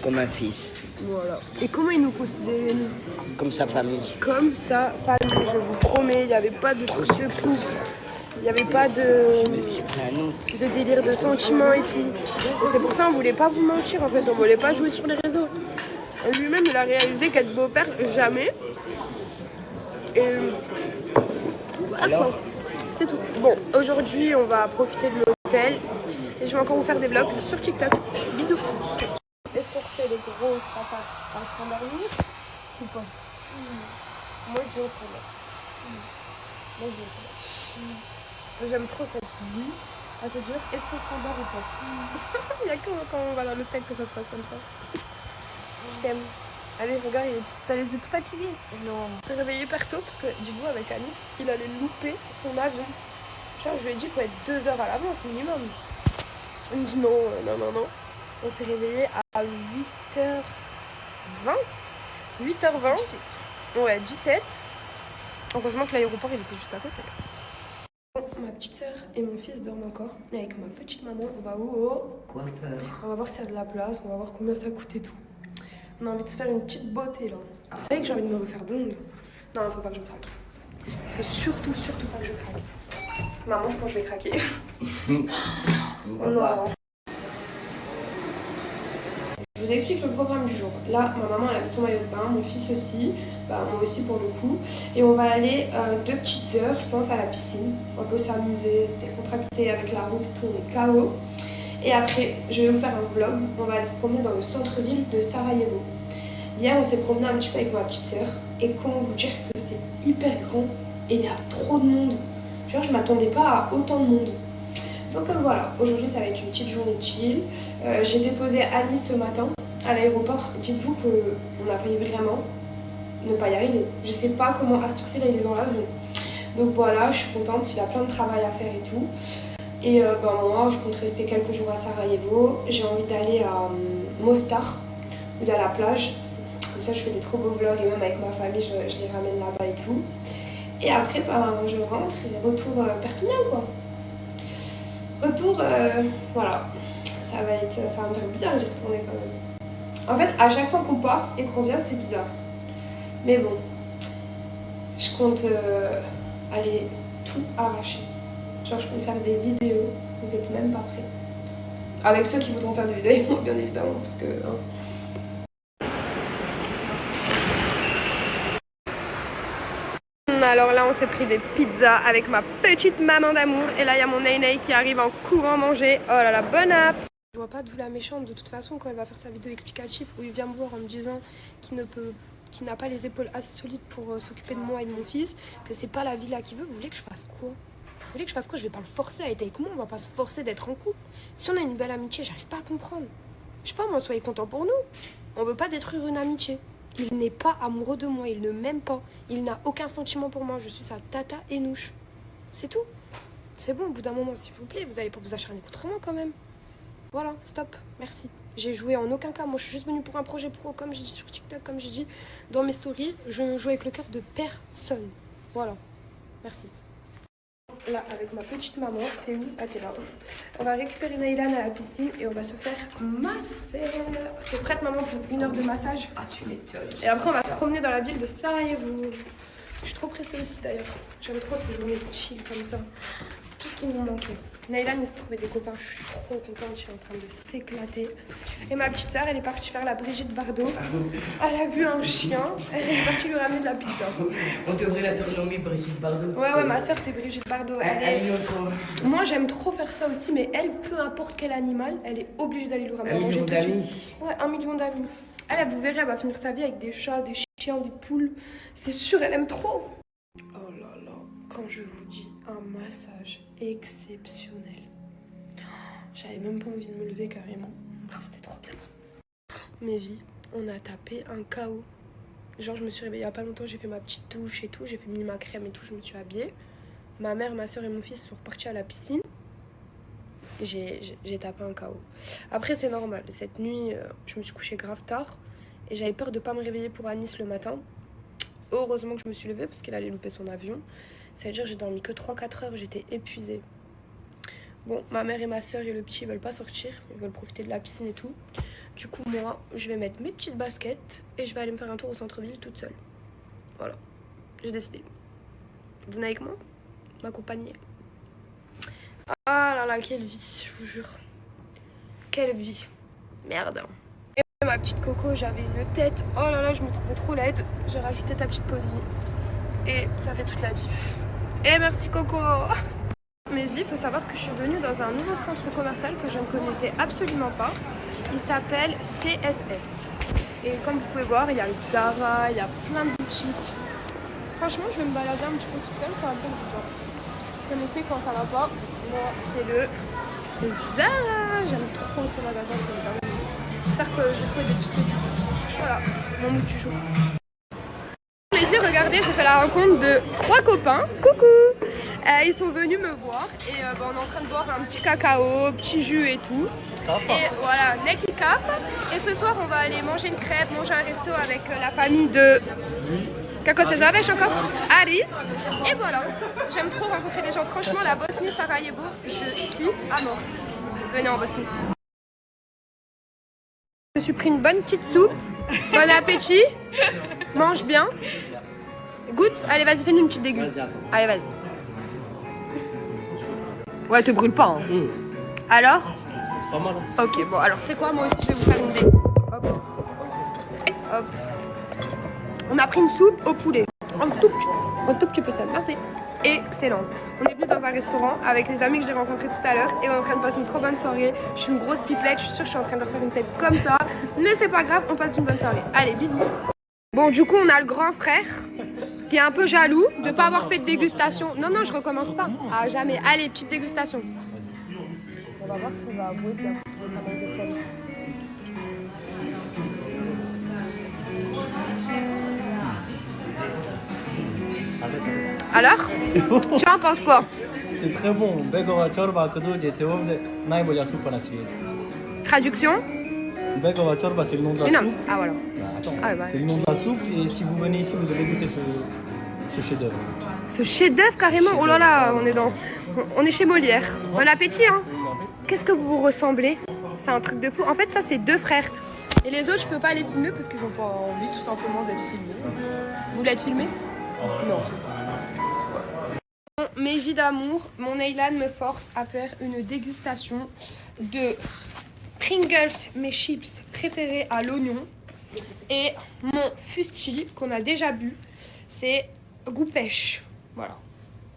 Comme un fils. Voilà. Et comment il nous considérait, nous? Comme sa famille. Comme sa famille, je vous promets, il n'y avait pas de trucs de couple. Il n'y avait pas de délire de sentiments et tout. Et c'est pour ça qu'on voulait pas vous mentir en fait, on voulait pas jouer sur les réseaux. Lui-même il a réalisé qu'être beau-père, jamais. Et alors, c'est tout. Bon, aujourd'hui on va profiter de l'hôtel et je vais encore vous faire des vlogs sur TikTok. Bisous. Est-ce qu'on refait les grosses patates à se rendormir ou pas? Moi je dis on se rendort. Moi je dis on se rendort. J'aime trop cette vie à se dire est-ce qu'on se rendort ou pas. Il n'y a que quand on va dans l'hôtel que ça se passe comme ça. Je t'aime. Allez, regarde, t'as les yeux tout fatigués. Non. Il s'est réveillé hyper tôt parce que, dites-vous, avec Anis, il allait louper son avion. Genre, je lui ai dit, il faut être 2 heures à l'avance minimum. Il me dit non, non. On s'est réveillé à 8h20. 8h20. Ouais, 17. Heureusement que l'aéroport, il était juste à côté. Ma petite soeur et mon fils dorment encore. Et avec ma petite maman, on va au coiffeur. On va voir s'il y a de la place, on va voir combien ça coûte et tout. On a envie de se faire une petite beauté là. Vous savez que j'ai envie de me refaire blonde. Non, il faut pas que je craque. Il faut surtout pas que je craque. Maman, je pense que je vais craquer. Non. Je vous explique le programme du jour. Là, ma maman elle a mis son maillot de bain, mon fils aussi, bah, moi aussi pour le coup. Et on va aller 2 petites heures, je pense, à la piscine. On peut s'amuser, se décontracter avec la route et tout, on est KO. Et après, je vais vous faire un vlog. On va aller se promener dans le centre-ville de Sarajevo. Hier, on s'est promené un petit peu avec ma petite soeur. Et comment vous dire que c'est hyper grand et il y a trop de monde. Genre, je m'attendais pas à autant de monde. Donc voilà, aujourd'hui ça va être une petite journée chill. J'ai déposé Alice ce matin à l'aéroport. Dites-vous qu'on a failli vraiment ne pas y arriver. Je sais pas comment Asturci là il est dans l'avion. Donc voilà, je suis contente, il a plein de travail à faire et tout. Et moi je compte rester quelques jours à Sarajevo. J'ai envie d'aller à Mostar, où il y a la plage. Comme ça je fais des trop beaux vlogs et même avec ma famille je les ramène là-bas et tout. Et après je rentre et retour Perpignan quoi. Retour, voilà, ça va me faire bizarre d'y retourner quand même. En fait, à chaque fois qu'on part et qu'on revient, c'est bizarre. Mais bon, je compte aller tout arracher. Genre, je compte faire des vidéos, vous êtes même pas prêts. Avec ceux qui voudront faire des vidéos, bien évidemment, parce que... Alors là, on s'est pris des pizzas avec ma petite maman d'amour. Et là, il y a mon Ney qui arrive en courant manger. Oh là là, bonne app! Je vois pas d'où la méchante de toute façon quand elle va faire sa vidéo explicative où il vient me voir en me disant qu'il n'a pas les épaules assez solides pour s'occuper de moi et de mon fils, que c'est pas la vie là qu'il veut. Vous voulez que je fasse quoi? Vous voulez que je fasse quoi? Je vais pas le forcer à être avec moi, on va pas se forcer d'être en couple. Si on a une belle amitié, j'arrive pas à comprendre. Je sais pas, moi, soyez contents pour nous. On veut pas détruire une amitié. Il n'est pas amoureux de moi, il ne m'aime pas. Il n'a aucun sentiment pour moi, je suis sa tata Enouche. C'est tout. C'est bon, au bout d'un moment, s'il vous plaît, vous allez pas vous acharner contre moi quand même. Voilà, stop, merci. J'ai joué en aucun cas, moi je suis juste venue pour un projet pro, comme j'ai dit sur TikTok, comme j'ai dit dans mes stories, je ne joue avec le cœur de personne. Voilà, merci. Là, avec ma petite maman, t'es où? Ah, t'es là. On va récupérer Naïlan à la piscine et on va se faire masser. T'es prête, maman, pour 1 heure de massage? Ah, tu m'étonnes. Et après, on va se promener dans la ville de Sarajevo. Je suis trop pressée aussi, d'ailleurs. J'aime trop ces journées chill comme ça. C'est tout ce qui nous manquait. Naïlan, il s'est trouvé des copains. Je suis trop contente. Je suis en train de s'éclater. Et ma petite sœur, elle est partie faire la Brigitte Bardot. Elle a vu un chien. Elle est partie lui ramener de la pizza. On devrait la surnommer Brigitte Bardot. Ouais, ma sœur, c'est Brigitte Bardot. Moi, j'aime trop faire ça aussi, mais elle, peu importe quel animal, elle est obligée d'aller lui ramener à manger tout de suite. Ouais, 1 million d'amis. Elle, vous verrez, elle va finir sa vie avec des chats, des chiens, des poules. C'est sûr, elle aime trop. Oh là là, quand je vous dis un massage exceptionnel. J'avais même pas envie de me lever carrément. C'était trop bien. Mes vies, on a tapé un KO. Genre, je me suis réveillée il y a pas longtemps, j'ai fait ma petite douche et tout, j'ai mis ma crème et tout, je me suis habillée. Ma mère, ma soeur et mon fils sont repartis à la piscine. J'ai tapé un KO. Après, c'est normal. Cette nuit, je me suis couchée grave tard et j'avais peur de pas me réveiller pour Anis le matin. Heureusement que je me suis levée parce qu'elle allait louper son avion. Ça veut dire que j'ai dormi que 3-4 heures, j'étais épuisée. Bon, ma mère et ma soeur et le petit, ils veulent pas sortir. Ils veulent profiter de la piscine et tout. Du coup, moi, je vais mettre mes petites baskets et je vais aller me faire un tour au centre-ville toute seule. Voilà, j'ai décidé. Vous venez avec moi? M'accompagner. Ah là là, quelle vie, je vous jure. Quelle vie. Merde. Et ma petite Coco, j'avais une tête. Oh là là, je me trouvais trop laide. J'ai rajouté ta petite Pony. Et ça fait toute la diff. Et merci Coco. Mais il faut savoir que je suis venue dans un nouveau centre commercial que je ne connaissais absolument pas. Il s'appelle CSS. Et comme vous pouvez voir, il y a le Zara, il y a plein de boutiques. Franchement, je vais me balader un petit peu toute seule, ça va me faire du bien. Vous connaissez quand ça va pas? Moi, c'est le Zara. J'aime trop ce magasin, c'est dingue. J'espère que je vais trouver des petites pépites. Voilà, mon mood du jour. Je dit, regardez, j'ai fait la rencontre de 3 copains. Coucou. Ils sont venus me voir et on est en train de boire un petit cacao, petit jus et tout. Et voilà, Neki Kaf. Et ce soir, on va aller manger une crêpe, manger un resto avec la famille de... Kako se zove encore Aris. Et voilà, j'aime trop rencontrer des gens. Franchement, la Bosnie, Sarajevo, je kiffe à mort. Venez en Bosnie. Je me suis pris une bonne petite soupe. Bon appétit. Mange bien. Goûte. Allez, vas-y, fais-nous une petite dégueu. Allez, vas-y. Ouais, te brûle pas. Hein. Alors? C'est pas mal. Hein. Ok, bon, alors, tu sais quoi? Moi aussi, je vais vous faire une dégueu. Hop. Hop. On a pris une soupe au poulet. Un tout petit peu de sel. Merci. Excellent. On est venu dans un restaurant avec les amis que j'ai rencontrés tout à l'heure et on est en train de passer une trop bonne soirée. Je suis une grosse pipelette, je suis sûre que je suis en train de leur faire une tête comme ça. Mais c'est pas grave, on passe une bonne soirée. Allez, bisous. Bon, du coup, on a le grand frère qui est un peu jaloux de ne pas avoir fait de dégustation. Non, non, je recommence pas. Ah, jamais. Allez, petite dégustation. On va voir s'il va avouer qu'il a pris sa manque de sel. Alors? Tu en penses quoi? C'est très bon. Begova chorba kodo jete ovde najbolja soupe na svijetu. Traduction? Begova chorba, c'est le nom de la Mais non. soupe. Ah voilà. Attends, Ah, bah. c'est le nom de la soupe et si vous venez ici, vous devez goûter ce chef-d'œuvre. Ce chef-d'œuvre carrément. Oh là là, on est chez Molière. Bon appétit, hein. Qu'est-ce que vous ressemblez? C'est un truc de fou. En fait, ça c'est 2 frères. Et les autres, je peux pas les filmer parce qu'ils ont pas envie tout simplement d'être filmés. Vous voulez être filmés? Non, c'est pas. Mes vies d'amour, mon Neylan me force à faire une dégustation de Pringles, mes chips préférés à l'oignon. Et mon fusti qu'on a déjà bu, c'est goût pêche. Voilà.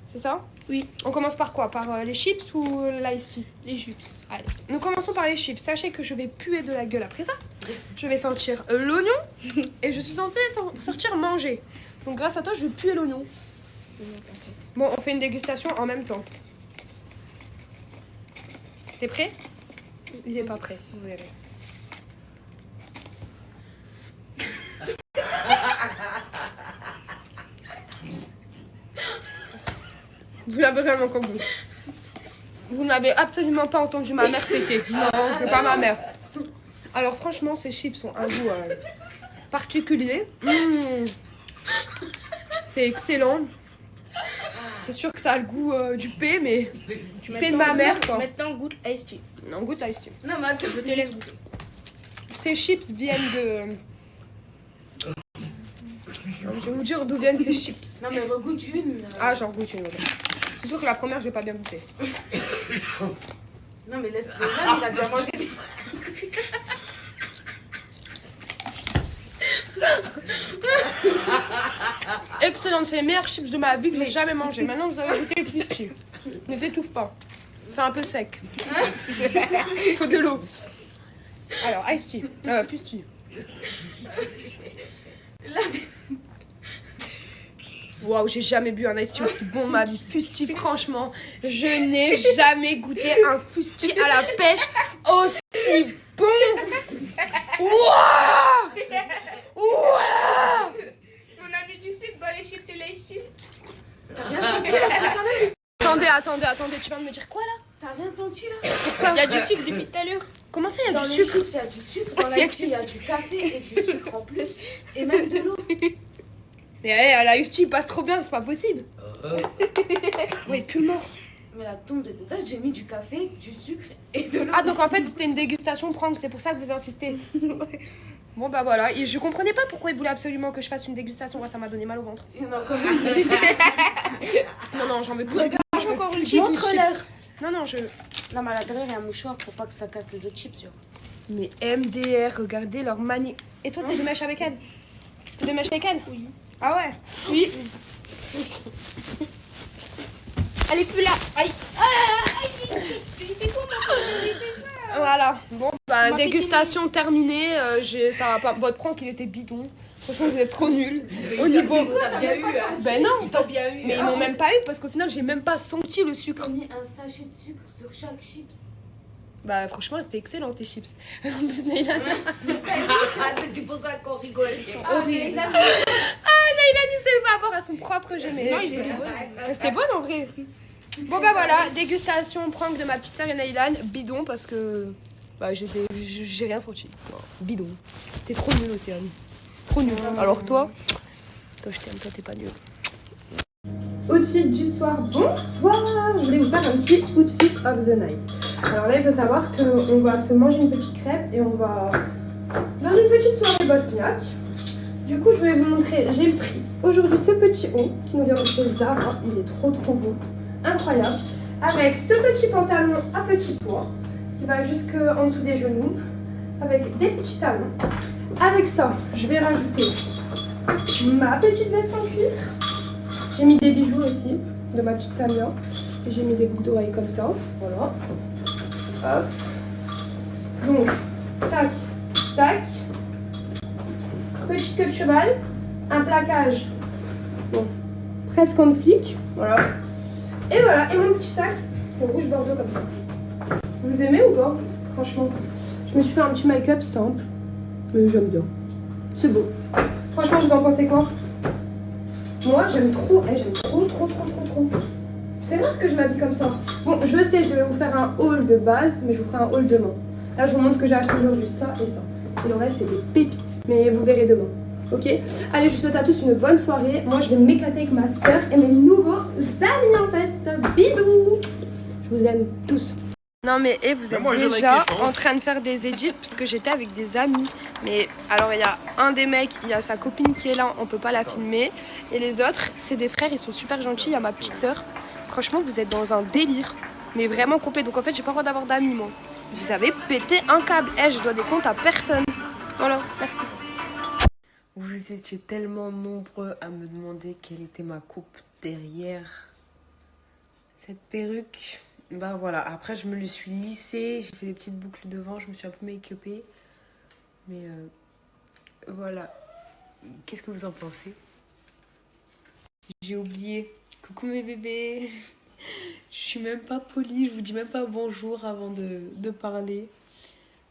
C'est ça? Oui. On commence par quoi? Par les chips ou l'ice tea? Les chips. Allez. Nous commençons par les chips. Sachez que je vais puer de la gueule après ça. Je vais sentir l'oignon et je suis censée sortir manger. Donc grâce à toi, je vais puer l'oignon. Bon, on fait une dégustation en même temps. T'es prêt? Il est pas prêt, vous verrez. Vous l'avez vraiment compris. Vous n'avez absolument pas entendu ma mère péter. Non, c'est pas ma mère. Alors franchement, ces chips ont un goût particulier. C'est excellent. C'est sûr que ça a le goût du paix, mais du paix de ma mère, quoi. Maintenant, goûte Ice Tea. Non, goûte Ice Tea. Non, mais attends, je te laisse goûter. Ces chips viennent de... Je vais vous dire d'où viennent ces chips. Non, mais regoute une. Ah, j'en goûte une. C'est sûr que la première, j'ai pas bien goûté. Non, mais laisse-le. Il a déjà mangé. Excellente, c'est les meilleures chips de ma vie que j'ai jamais mangées. Maintenant, vous avez goûté le fusti. Ne t'étouffe pas. C'est un peu sec. Il faut de l'eau. Alors, Ice Tea. Fusti. Waouh, j'ai jamais bu un Ice Tea aussi bon de ma vie. Fusti, franchement, je n'ai jamais goûté un fusti à la pêche aussi bon. Waouh! Waouh! On a mis du sucre dans les chips et les chips. T'as rien senti là? Attendez, tu viens de me dire quoi là? T'as rien senti là? Il y a du sucre depuis tout à l'heure. Comment ça, il y a dans du les sucre? chips, il y a du sucre. Dans la chips, il y a du café et du sucre en plus. Et même de l'eau. Mais à la Usti, il passe trop bien, c'est pas possible. Oui, plus mort. Mais la tombe de dosage, j'ai mis du café, du sucre et de l'eau. Ah, donc en fait, c'était une dégustation prank, c'est pour ça que vous insistez. Bon, bah voilà. Et je comprenais pas pourquoi il voulait absolument que je fasse une dégustation. Moi, ça m'a donné mal au ventre. Il y en a encore Non, j'en veux plus. Encore une chips. Montre-leur. Non, là, mais à l'intérieur, il y a un mouchoir pour pas que ça casse les autres chips, genre. Mais MDR, regardez leur manie. Et toi, t'es de mèche avec elle? T'es de mèche avec elle? Oui. Ah ouais? Oui. Elle est plus là. Aïe. J'ai fait quoi, moi? Voilà. Bon, bah, dégustation terminée. Ça va pas. Votre prank, il était bidon. Franchement, vous êtes trop nuls. Au niveau. Ben non, mais ils m'ont même pas eu parce qu'au final, j'ai même pas senti le sucre. J'ai mis un sachet de sucre sur chaque chips. Bah, franchement, c'était excellent tes chips. En plus, Naïlan. Tu penses qu'on rigole? Ils sont horribles. Ah, Naïlan, il s'est fait avoir à son propre jeu. Mais c'était bon en vrai. Bon, bah voilà, dégustation, prank de ma petite sœur et Naïlan. Bidon parce que. Bah, j'ai rien senti. Bidon. T'es trop nul, Océane. Trop nul. Alors toi je t'aime, toi t'es pas nul. Outfit du soir, bonsoir. Je voulais vous faire un petit outfit of the night. Alors là il faut savoir qu'on va se manger une petite crêpe et on va dans une petite soirée bosniaque. Du coup je voulais vous montrer, j'ai pris aujourd'hui ce petit haut qui nous vient de chez Zara. Il est trop beau, incroyable. Avec ce petit pantalon à petits pois qui va jusqu'en dessous des genoux. Avec des petits talons. Avec ça, je vais rajouter ma petite veste en cuir. J'ai mis des bijoux aussi, de ma petite Samia. Et j'ai mis des boucles d'oreilles comme ça. Voilà. Hop. Donc, tac, tac. Petite queue de cheval. Un plaquage. Bon, presque en flic. Voilà. Et voilà, et mon petit sac en rouge bordeaux comme ça. Vous aimez ou pas? Franchement, je me suis fait un petit make-up simple. Mais j'aime bien. C'est beau. Franchement, vous en pensez quoi? Moi, j'aime trop. J'aime trop. C'est rare que je m'habille comme ça. Bon, je sais, je vais vous faire un haul de base, mais je vous ferai un haul demain. Là, je vous montre ce que j'ai acheté aujourd'hui, ça et ça. Et le reste, c'est des pépites. Mais vous verrez demain. Ok? Allez, je vous souhaite à tous une bonne soirée. Moi, je vais m'éclater avec ma soeur et mes nouveaux amis, en fait. Bisous! Je vous aime tous. Non mais vous êtes déjà en train de faire des edits parce que j'étais avec des amis. Mais alors il y a un des mecs, il y a sa copine qui est là, on peut pas la filmer. Et les autres, c'est des frères, ils sont super gentils, il y a ma petite soeur. Franchement vous êtes dans un délire, mais vraiment complet. Donc en fait j'ai pas le droit d'avoir d'amis moi. Vous avez pété un câble, je dois des comptes à personne. Voilà, merci. Vous étiez tellement nombreux à me demander quelle était ma coupe derrière cette perruque. Bah voilà, après je me le suis lissée, j'ai fait des petites boucles devant, je me suis un peu make-upée. Mais voilà. Qu'est-ce que vous en pensez? J'ai oublié. Coucou mes bébés. Je suis même pas polie, je vous dis même pas bonjour avant de parler.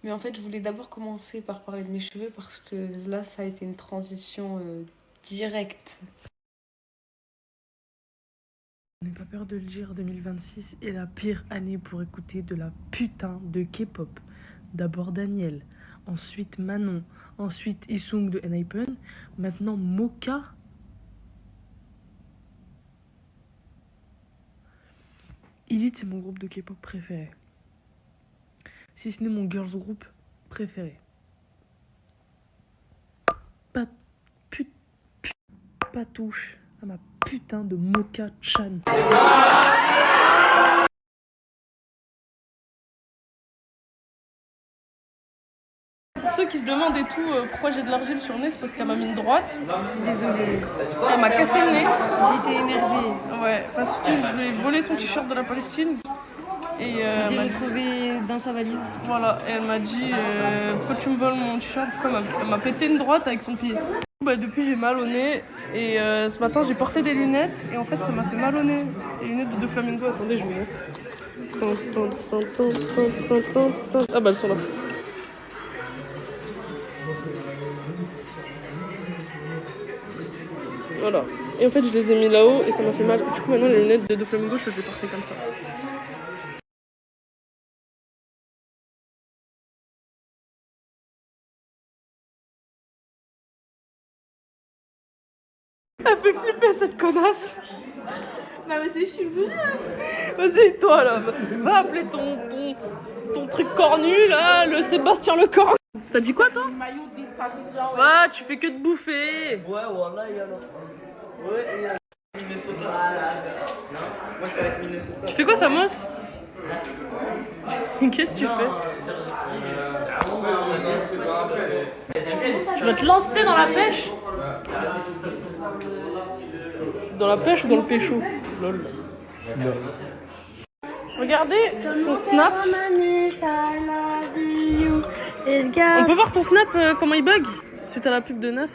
Mais en fait, je voulais d'abord commencer par parler de mes cheveux parce que là, ça a été une transition directe. N'aie pas peur de le dire, 2026 est la pire année pour écouter de la putain de K-pop. D'abord Daniel, ensuite Manon, ensuite Isung de Enhypen, maintenant Mocha. Elite, c'est mon groupe de K-pop préféré. Si ce n'est mon girls group préféré. Pas touche à ma putain de Mocha-chan. Pour ceux qui se demandent et tout pourquoi j'ai de l'argile sur le nez, c'est parce qu'elle m'a mis une droite. Désolée. Elle m'a cassé le nez. J'étais énervée. Ouais, parce que je lui ai volé son t-shirt de la Palestine. Et elle m'a trouvé dans sa valise. Voilà, et elle m'a dit pourquoi tu me voles mon t-shirt? Elle m'a pété une droite avec son pied. Bah, depuis j'ai mal au nez et ce matin j'ai porté des lunettes et en fait ça m'a fait mal au nez. C'est les lunettes de Flamingo, attendez je vous montre. Ah bah elles sont là. Voilà. Et en fait je les ai mis là-haut et ça m'a fait mal. Du coup maintenant les lunettes de Flamingo je peux les porter comme ça. Elle fait flipper cette connasse. Non mais c'est chiant. Vas-y toi là, va appeler ton truc cornu là, le Sébastien le cornu. T'as dit quoi toi? Ah tu fais que de bouffer. Ouais voilà il y a là. Ouais il y a Minnesota. Moi je suis avec Minnesota. Tu fais quoi Samos? Qu'est-ce que tu fais? Tu vas te lancer dans la pêche? Dans la pêche ou dans le pécho? Lol. Regardez son snap. On peut voir ton snap comment il bug suite à la pub de Nas?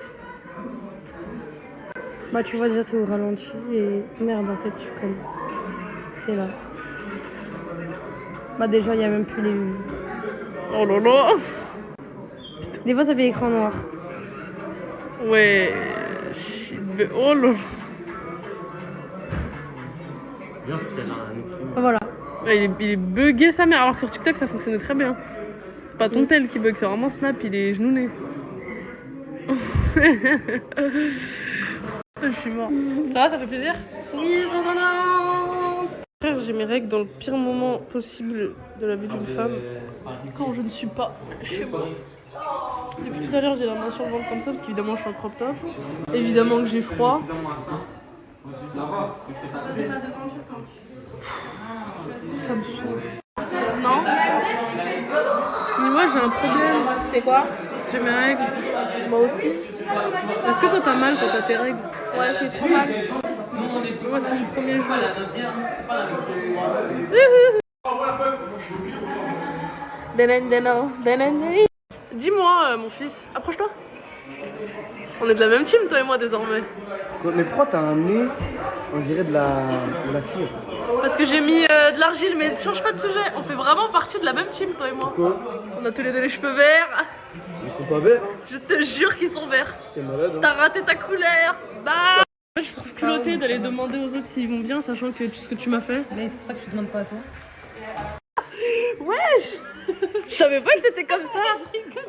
Bah tu vois déjà c'est au ralenti et merde en fait je suis comme... C'est là. Bah déjà il y a même plus les... Oh là là. Des fois ça fait écran noir. Ouais. Oh là là. Voilà. Ouais, il est bugué sa mère alors que sur TikTok ça fonctionnait très bien. C'est pas ton tel qui bug, c'est vraiment Snap, il est genouné. Je suis mort. Ça va, ça fait plaisir? Oui, frère, j'ai mes règles dans le pire moment possible de la vie d'une femme. Quand je ne suis pas chez moi. Depuis tout à l'heure, j'ai la main sur le ventre comme ça parce qu'évidemment, je suis en crop top. Évidemment que j'ai froid. Ça me saoule. Non? Mais moi, j'ai un problème. C'est quoi? J'ai mes règles. Moi aussi. Est-ce que toi t'as mal quand t'as tes règles? Ouais, j'ai trop mal. Moi c'est le premier jour. Dis-moi mon fils, approche-toi. On est de la même team toi et moi désormais. Mais pourquoi t'as un nez, on dirait de la cire? Parce que j'ai mis de l'argile, mais change pas de sujet. On fait vraiment partie de la même team toi et moi. Pourquoi? On a tous les deux les cheveux verts. Ils sont pas verts. Je te jure qu'ils sont verts. T'es malade, hein? T'as raté ta couleur. Bah. Je trouve culotté d'aller demander aux autres s'ils vont bien, sachant que tout ce que tu m'as fait. Mais c'est pour ça que je te demande pas à toi. Wesh. Je savais pas que t'étais comme ça.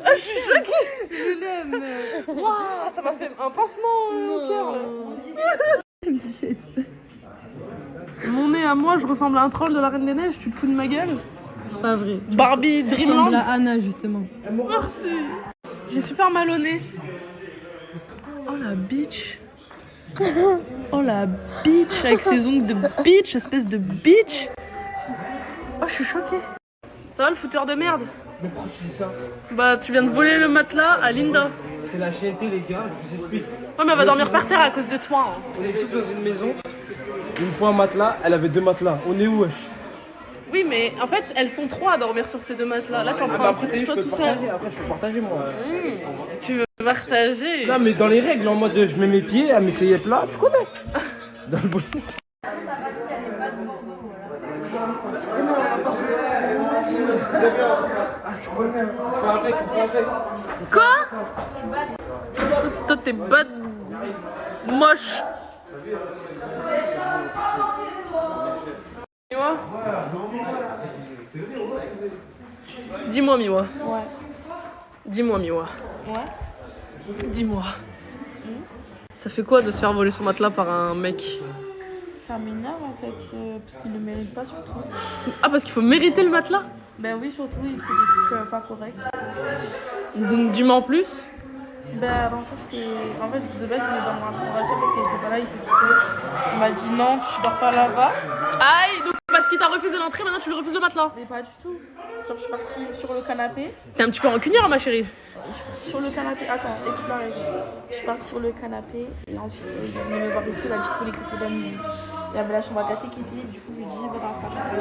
Ah, je suis choquée. Je l'aime. Waouh, ça m'a fait un pincement au cœur là. Mon nez à moi, je ressemble à un troll de la Reine des Neiges, tu te fous de ma gueule? C'est pas vrai. Barbie Dreamland. ressemble à Anna justement. Merci. J'ai super mal au nez. Oh la bitch. Oh la bitch avec ses ongles de bitch, espèce de bitch. Oh je suis choquée. Ça va le fouteur de merde? Mais pourquoi tu dis ça? Bah tu viens de voler le matelas à Linda. C'est la chienneté les gars, je vous explique. Ouais mais elle va dormir par terre à cause de toi. Hein. On est tous dans une maison. Une fois un matelas, elle avait 2 matelas. On est où wesh? Oui mais en fait elles sont 3 à dormir sur ces 2 matelas. Là tu en prends un après, toi je peux tout seul. Après je peux partager moi. Tu veux partager? Ça mais dans les règles, en mode je mets mes pieds, elle met ses yeux plats, tu connais. Dans le bon. Quoi? Toi t'es bad moche. Miwa? Dis-moi Miwa. Ouais. Dis-moi Miwa. Ouais. Dis-moi. Ça fait quoi de se faire voler son matelas par un mec? Ça m'énerve en fait, parce qu'il ne mérite pas surtout. Ah parce qu'il faut mériter le matelas? Ben oui, surtout il fait des trucs pas corrects. Donc dis-moi en plus. Ben en fait, de base je voulais dormir dans la chambre d'Asia parce qu'il était pas là, il était tout seul. Il m'a dit non, tu dors pas là-bas. Aïe, donc parce qu'il t'a refusé l'entrée, maintenant tu lui refuses le matelas? Mais pas du tout. Genre je suis partie sur le canapé. T'es un petit peu rancunière ma chérie. Je suis partie sur le canapé, attends, écoute la règle. Je suis partie sur le canapé et ensuite il est venu me voir et tout, il a dit qu'il voulait écouter de la musique. Il y avait la chambre à gâter qui était libre, du coup je lui ai dit va dans sa chambre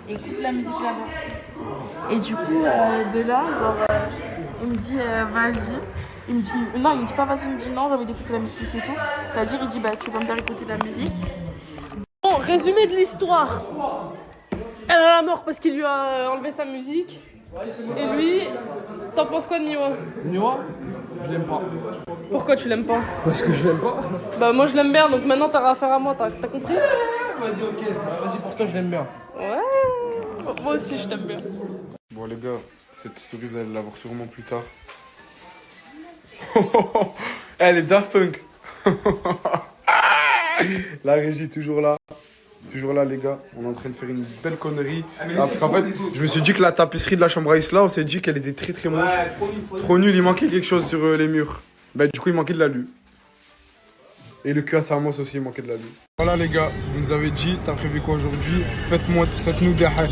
et écoute la musique là-bas. Et du coup de là, genre il me dit vas-y. Il me dit non, il me dit pas vas-y, il me dit non, j'ai envie d'écouter la musique et tout. Ça veut dire il dit bah tu vas me faire écouter de la musique. Bon, résumé de l'histoire. Elle est à la mort parce qu'il lui a enlevé sa musique. Et lui, t'en penses quoi de Miwa? Miwa, je l'aime pas. Pourquoi tu l'aimes pas? Parce que je l'aime pas. Bah moi je l'aime bien, donc maintenant t'as affaire à moi, t'as compris? Vas-y ok, vas-y pour toi je l'aime bien. Ouais, moi aussi je t'aime bien. Bon les gars, cette story vous allez la voir sûrement plus tard. Elle est Daft Punk. La régie toujours là. Toujours là les gars, on est en train de faire une belle connerie. Parce qu'en fait, je me suis dit que la tapisserie de la chambre à Isla, on s'est dit qu'elle était très très moche. Trop nulle, il manquait quelque chose sur les murs. Bah du coup il manquait de l'alu. Et le cul à Samos aussi, il manquait de l'alu. Voilà les gars, vous nous avez dit, t'as prévu quoi aujourd'hui? Faites-nous des hacks.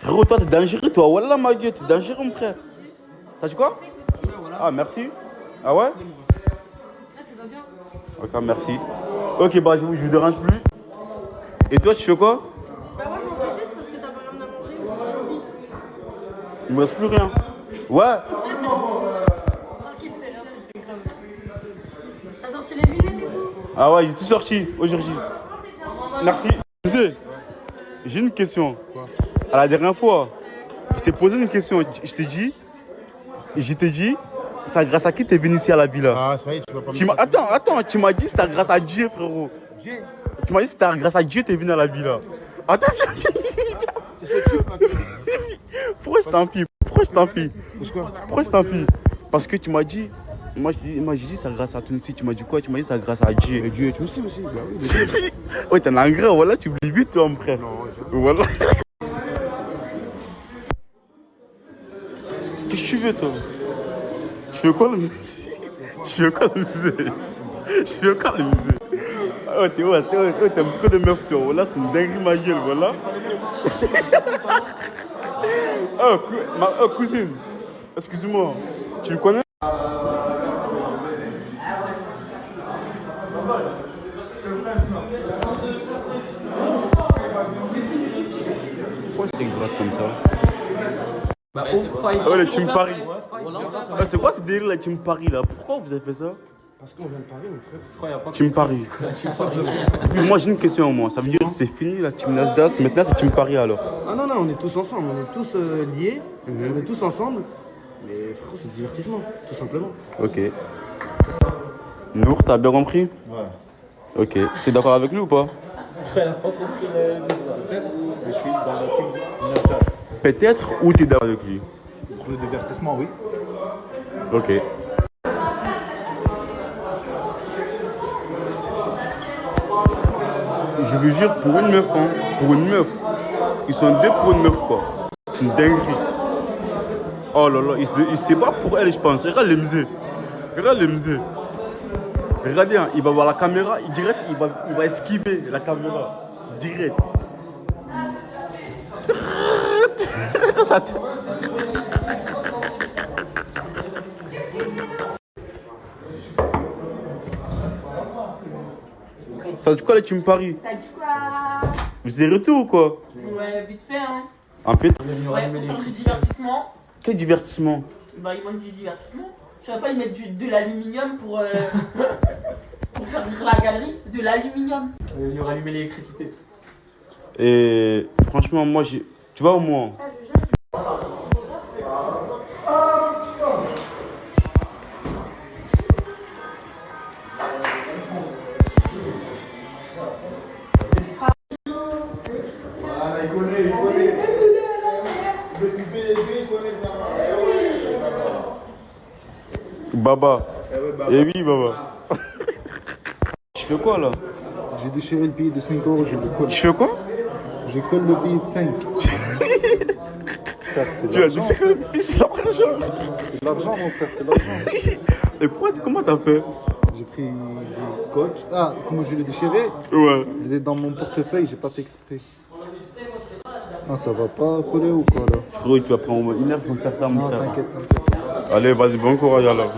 Frérot, toi, t'es dangereux, toi. Wallah, ma gueule, t'es dangereux, mon frère. T'as dit quoi? Ah, merci. Ah ouais? Ok, merci. Ok, bah, je vous dérange plus. Et toi, tu fais quoi? Bah, moi, je m'en fiche parce que t'as pas rien à manger. Il me reste plus rien. Ouais. Tranquille, c'est rien, c'est grave. T'as sorti les lunettes et tout? Ah ouais, j'ai tout sorti aujourd'hui. Merci. J'ai une question. À la dernière fois, je t'ai posé une question. Je t'ai dit, c'est grâce à qui t'es venu ici à la villa? Ah, ça y est, tu vas pas me Attends, tu m'as dit c'était grâce à Dieu, frérot. Dieu? Tu m'as dit c'était grâce à Dieu t'es venu à la villa. Attends, pourquoi je t'enfuis? Pourquoi je t'enfuis? Parce que tu m'as dit, moi j'ai dit c'est grâce à Tunisie. Tu m'as dit quoi? Tu m'as dit c'est grâce à Dieu. Et Dieu et Tunisie aussi, bah oui. Ouais, t'es un engrais, voilà, tu oublies vite, toi, mon frère. Non, voilà. Qu'est-ce que tu veux, toi? Tu fais quoi le musée? Oh, t'aimes trop de meufs, toi. Voilà, c'est une dinguerie, ma gueule, voilà. Oh, cousine, excuse-moi, tu me connais? Pourquoi c'est grave comme ça? Bah, ouais, le Team Paris. C'est quoi ce délire, la Team Paris, là? Pourquoi vous avez fait ça? Parce qu'on vient de Paris, mon frère. Team Paris. Moi, j'ai une question, moi. Ça veut dire que c'est fini la Team Nasdaq, maintenant c'est Team Paris, alors? Ah non, on est tous ensemble, on est tous liés, on est tous ensemble. Mais frérot, c'est du divertissement, tout simplement. Ok. Nour, t'as bien compris? Ouais. Ok. T'es d'accord avec lui ou pas? Je n'ai pas compris Peut-être que je suis dans la team Nasdaq. Peut-être ou t'es d'accord avec lui? Pour le divertissement, oui. Ok. Je vous jure, pour une meuf, ils sont deux pour une meuf, quoi. C'est une dinguerie. Oh là là, il se bat pour elle, je pense. Regarde les musées. Regardez, hein, il va voir la caméra, direct, il va esquiver la caméra. Direct. Ça dit quoi la Team Paris? Ça dit quoi? Vous êtes retour ou quoi? Ouais, vite fait, hein. Un peu? Ouais, pour faire du divertissement. Quel divertissement? Bah, ils manquent du divertissement. Tu vas pas y mettre de l'aluminium pour faire la galerie? De l'aluminium. Il aura allumé l'électricité. Et franchement, moi, tu vois, moi. Il connaît. Depuis BLB, il connaît ça. Baba. Eh ouais, Baba. Eh oui, Baba. Tu fais quoi là? J'ai déchiré le billet de 5 €, je le colle. Tu fais quoi? Je colle le billet de 5. Frère, c'est Tu as déchiré le billet, c'est l'argent. C'est de l'argent, mon frère, c'est de l'argent. Et comment t'as fait? J'ai pris du scotch. Ah, comment je l'ai déchiré? Ouais. Il est dans mon portefeuille, j'ai pas fait exprès. Ah, ça va pas coller ou quoi là? Frérot, tu vas prendre une heure pour faire ça, mon frère. Non, t'inquiète. Allez, vas-y, bon courage alors.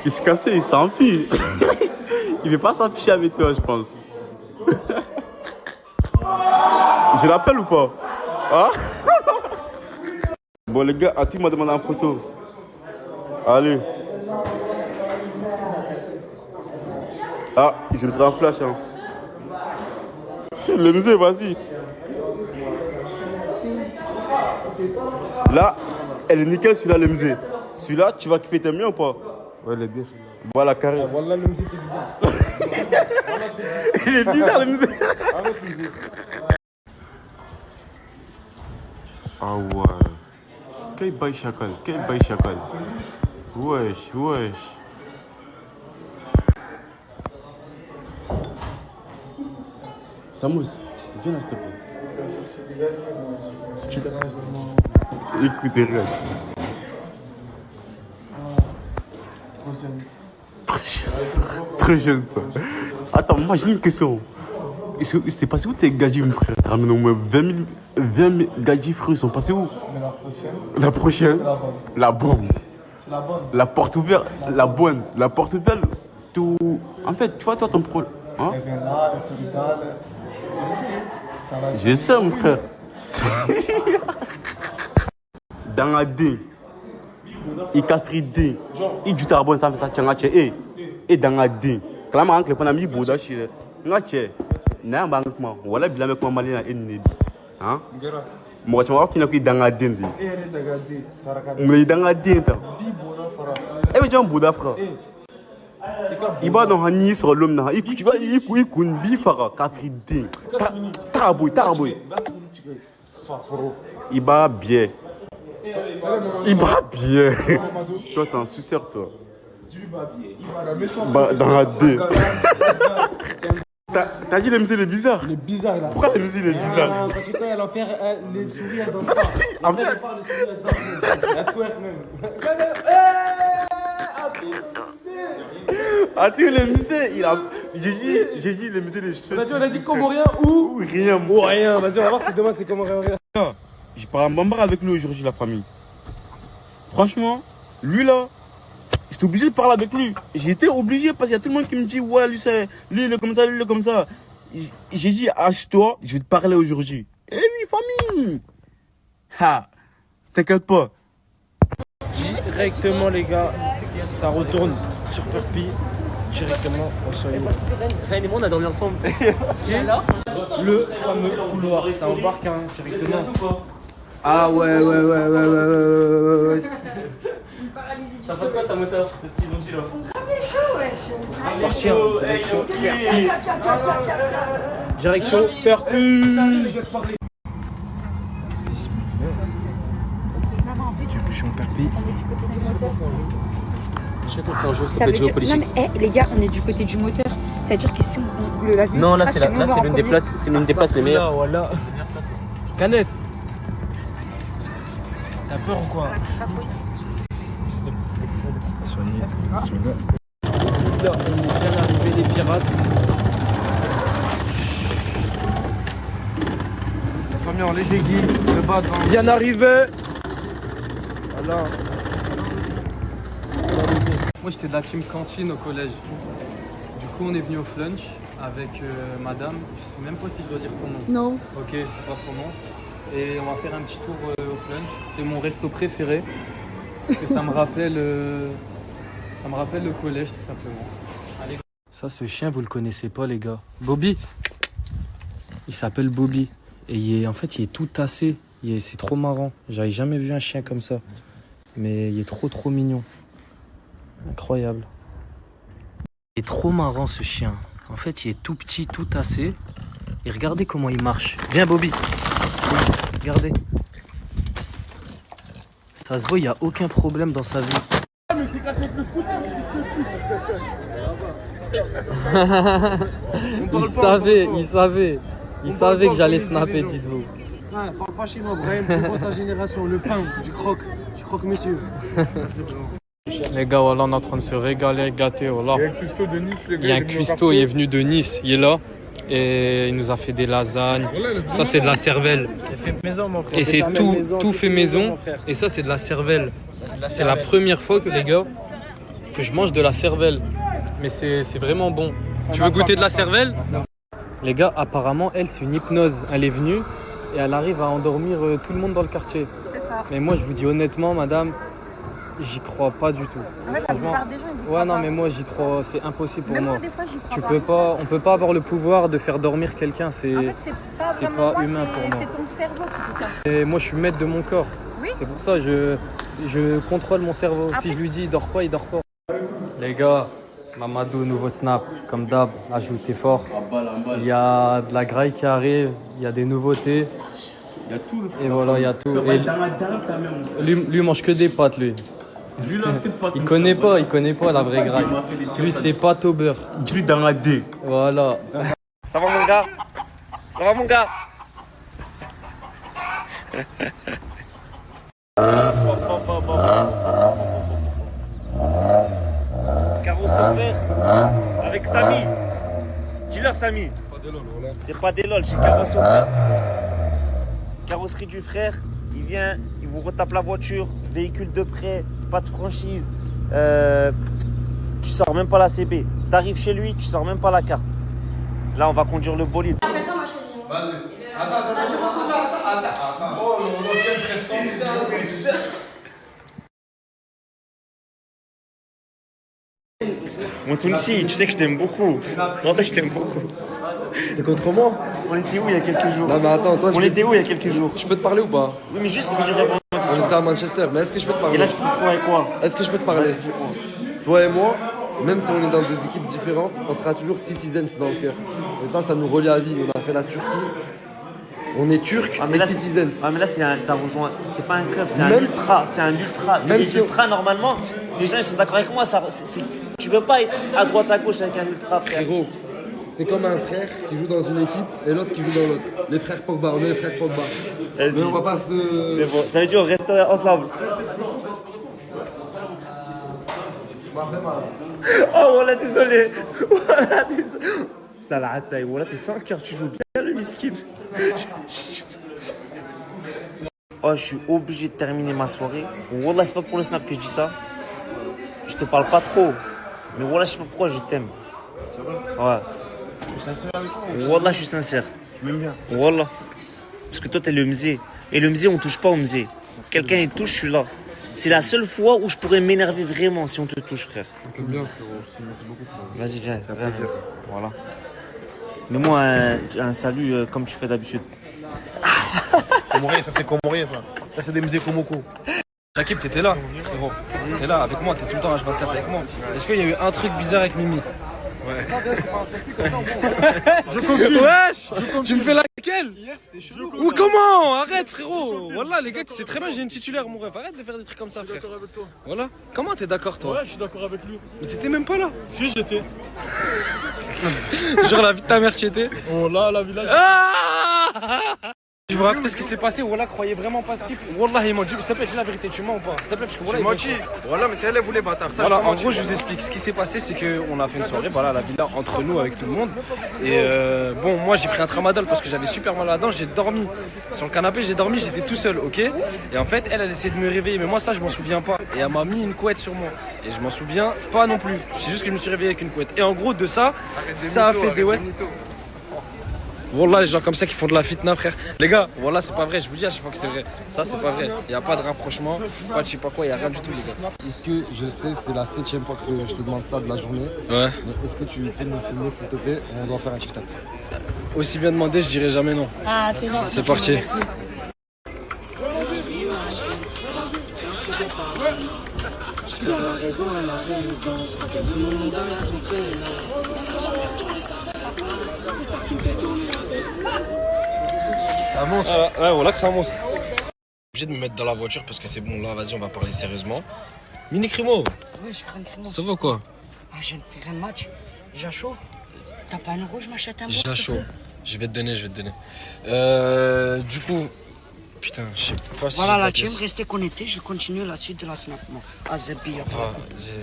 Il se cassait, il s'enfuit. Il veut pas s'afficher avec toi, je pense. Je l'appelle ou pas? Hein? Bon, les gars, Ati m'a demandé en photo. Allez. Ah, je me ferai un flash. Hein. Le musée, vas-y. Là, elle est nickel, celui-là, le musée. Celui-là, tu vas kiffer, t'aimes bien ou pas? Ouais, elle est bien celui-là. Voilà, carré. Voilà, le musée, c'est bizarre. Il est bizarre, le musée. Arrête, le musée. Ah ouais. Quel bail chacal, Wesh. Samous, viens là, s'il te plaît. Écoutez, regarde. Très jeune ça. Attends, moi j'ai une question. C'est passé où tes gadgets, mon frère? T'as ramené au moins 20 000 gadgets, frère, ils sont passés où? Mais la prochaine. La prochaine? C'est la bonne. La bonne. C'est la bonne. La porte ouverte, la bonne. La porte ouverte, tout. En fait, tu vois, toi, ton problème. Hein? Elle vient là, elle se regarde. Tu le sais, ça va. J'ai ça, mon frère. Dans la D. Il cafri D. Il du tarbon, ça fait ça, tiens, et dans la D. Quand même, le panami, Bouddha, chez Nache. N'a pas avec moi. Voilà, bien avec moi, malin, et né. Hein? Moi, tu vas finir dans la D. Mais dans la D. Eh, mais tu as un Bouddha, frère. Il va dans un nid sur l'homme. Tu vas, il couine bifara, cafri D. Taraboui. Il va bien. Il va bien. Toi, t'es un suceur, toi. Dans la D. T'as dit les musiques les bizarres? Il est bizarre là. Pourquoi les musiques les bizarres? Parce que quand elle en fait les souris elles dansent pas. En fait elle parle les souris elles dansent. Elle twerk même. Ah tu les musées, j'ai dit les musées les choses. Vas-y on a dit comorien ou rien. Ou rien. Vas-y on va voir si demain c'est comorien ou rien. J'ai parlé en bambara avec lui aujourd'hui la famille. Franchement, lui là, j'étais obligé de parler avec lui. J'étais obligé parce qu'il y a tout le monde qui me dit ouais lui il est comme ça, lui il est comme ça. J'ai dit achète-toi, je vais te parler aujourd'hui. Eh oui famille. Ha, t'inquiète pas. Directement les gars, ça retourne sur Perpi. Directement au soleil. Rien et moi on a dormi ensemble. Le fameux couloir, ça embarque hein, directement. Ah ouais. Ça passe quoi ça me sert? C'est ce qu'ils ont dit là. Partir direction Perpi. Direction Perpi. Ça veut dire... Non mais les gars, on est du côté du moteur. C'est-à-dire que si on le lave. Non là c'est l'une des places, les meilleures. Voilà. Canette. T'as peur ou quoi? Soignez. Là, on est bien arrivé les pirates. La famille en léger guide, le bas dans... Bien arrivé. Voilà. Moi j'étais de la team cantine au collège. Du coup on est venu au flunch avec madame. Je sais même pas si je dois dire ton nom. Non. Ok, je dis pas son nom. Et on va faire un petit tour au flunch. C'est mon resto préféré. Parce que ça me rappelle le collège tout simplement. Allez. Ça ce chien vous le connaissez pas les gars. Bobby. Il s'appelle Bobby. Et en fait il est tout tassé. C'est trop marrant. J'avais jamais vu un chien comme ça. Mais il est trop mignon. Incroyable. Il est trop marrant ce chien. En fait, il est tout petit, tout tassé. Et regardez comment il marche. Viens Bobby. Regardez. Ça se voit, il n'y a aucun problème dans sa vie. Il savait que j'allais snapper, dites-vous. Ouais, parle pas chez moi, Brahim, pour sa génération, le pain, j'y croque, monsieur. Les gars, voilà, on est en train de se régaler, gâter, voilà. Il y a un cuistot, il est venu de Nice, il est là. Et il nous a fait des lasagnes. Ça, c'est de la cervelle. C'est fait maison, mon frère. Et c'est tout fait maison. Et ça, c'est de la cervelle. C'est la première fois que, les gars, que je mange de la cervelle. Mais c'est vraiment bon. Tu veux goûter de la cervelle? Les gars, apparemment, elle, c'est une hypnose. Elle est venue et elle arrive à endormir tout le monde dans le quartier. C'est ça. Mais moi, je vous dis honnêtement, madame, j'y crois pas du tout. En fait, la plupart des gens, ils y croient Ouais, non, pas. mais moi, j'y crois. C'est impossible pour Même moi. moi, des fois, j'y crois pas. On peut pas avoir le pouvoir de faire dormir quelqu'un. C'est En fait, c'est pas moi, humain pour moi. C'est ton cerveau qui fait ça. Et moi, je suis maître de mon corps. Oui. C'est pour ça que je contrôle mon cerveau. Après- Si je lui dis, il dort pas, il dort pas. Les gars, Mamadou, nouveau snap, comme d'hab, ajoutez fort. Il y a de la graille qui arrive, il y a des nouveautés. Il y a tout. Et voilà, il y a tout. Et lui mange que des pâtes, lui. Il connaît pas la vraie graille. Lui, c'est pâte au beurre. Lui dans la D. Voilà. Ça va mon gars? Ça va mon gars? frère. Avec Samy. Dis-leur, Samy. C'est pas des lol, c'est carrosse au frère. Carrosserie du frère. Il vient, il vous retape la voiture. Véhicule de prêt, pas de franchise. Tu sors même pas la CB. T'arrives chez lui, tu sors même pas la carte. Là, on va conduire le bolide. Vas-y. Attends. Oh, l'ancienne prestante. Mon Tounsi, tu sais que je t'aime beaucoup. En fait, je t'aime beaucoup. T'es contre moi? On était où il y a quelques jours? Non mais attends, toi... On était où il y a quelques jours? Je peux te parler ou pas? Oui, mais juste, je réponds à ma question. On était à Manchester, mais est-ce que je peux te parler? Et là, je te trouve avec quoi? Est-ce que je peux te parler? Toi et moi, même si on est dans des équipes différentes, on sera toujours citizens dans le cœur. Et ça nous relie à vie. On a fait la Turquie. On est turc et citizens. Ah, mais là, t'as rejoint. C'est pas un club, c'est un Même ultra. C'est un ultra. Même les si ultras, normalement, les gens ils sont d'accord avec moi. Tu peux pas être à droite à gauche avec un ultra, frère. Frérot, c'est comme un frère qui joue dans une équipe et l'autre qui joue dans l'autre. Les frères Pogba, on est les frères Pogba. Mais on va pas se... C'est bon, ça veut dire on reste ensemble. Oh, voilà, désolé. Voilà, désolé. Ça l'a raté. Voilà, t'es sans cœur, tu joues bien le miskin. Oh, je suis obligé de terminer ma soirée. Wallah, c'est pas pour le snap que je dis ça. Je te parle pas trop. Mais Wallah, je sais pas pourquoi je t'aime. Ouais. Tu es sincère avec moi? Wallah, je suis sincère. Tu m'aimes bien? Wallah. Parce que toi, t'es le mzé. Et le mzé, on touche pas au mzé. Quelqu'un il touche, je suis là. C'est la seule fois où je pourrais m'énerver vraiment si on te touche, frère. On t'aime bien, frérot. Merci beaucoup, frérot. Vas-y, viens. Voilà. Mets-moi un salut comme tu fais d'habitude. Comorien, ça c'est comorien, ça. Là, c'est des mzés Komoko. Shakib, t'étais là, frérot. T'es là avec moi, t'es tout le temps H24 avec moi. Est-ce qu'il y a eu un truc bizarre avec Mimi? Ouais. Je conclue. Wesh, tu me fais laquelle? Ou comment? Arrête, frérot. Voilà, les gars, tu sais très bien, j'ai une titulaire, mon rêve. Arrête de faire des trucs comme ça, frère. Voilà. Comment t'es d'accord, toi? Ouais, je suis d'accord avec lui. Mais t'étais même pas là. Si, j'étais. Genre la vie de ta mère, tu étais. Oh là, la village. Je vous raconter ce qui s'est passé. Wallah, croyez vraiment pas ce type. Wallah, il m'a dit. S'il te plaît, dis la vérité, tu mens ou pas? S'il te plaît, parce que Wallah. Tu menti. Voilà, mais c'est elle, elle voulait bâtard. Voilà, en gros, je vous explique. Ce qui s'est passé, c'est qu'on a fait une soirée, voilà, à la villa, entre nous, avec tout le monde. Et bon, moi, j'ai pris un tramadol parce que j'avais super mal à la dent. J'ai dormi sur le canapé, j'étais tout seul, ok? Et en fait, elle essayé de me réveiller, mais moi, ça, je m'en souviens pas. Et elle m'a mis une couette sur moi. Et je m'en souviens pas non plus. C'est juste que je me suis réveillé avec une couette. Et en gros, de ça, ça a fait des West. Wallah, les gens comme ça qui font de la fitna, frère. Les gars, voilà, c'est pas vrai, je vous dis à chaque fois que c'est vrai. Ça, c'est pas vrai. Il n'y a pas de rapprochement, pas de je sais pas quoi, il n'y a rien du tout, les gars. Est-ce que je sais, c'est la 7e fois que je te demande ça de la journée. Ouais. Mais est-ce que tu peux me filmer, s'il te plaît? On doit faire un TikTok. Aussi bien demandé, je dirais jamais non. Ah, c'est gentil. C'est parti. Merci. C'est un monstre. Ouais, voilà que c'est un monstre. Obligé de me mettre dans la voiture parce que c'est bon, là, vas-y, on va parler sérieusement. Mini Crimo. Oui, je crains Crimo. Ça va quoi? Ah, je viens de faire un match. J'ai chaud. T'as pas un euro, je m'achète un bon. J'ai chaud. Je vais te donner. Du coup, putain, je sais pas si. Voilà, la team, restez connectés, je continue la suite de la snap. Ah, Zabi, y'a pas.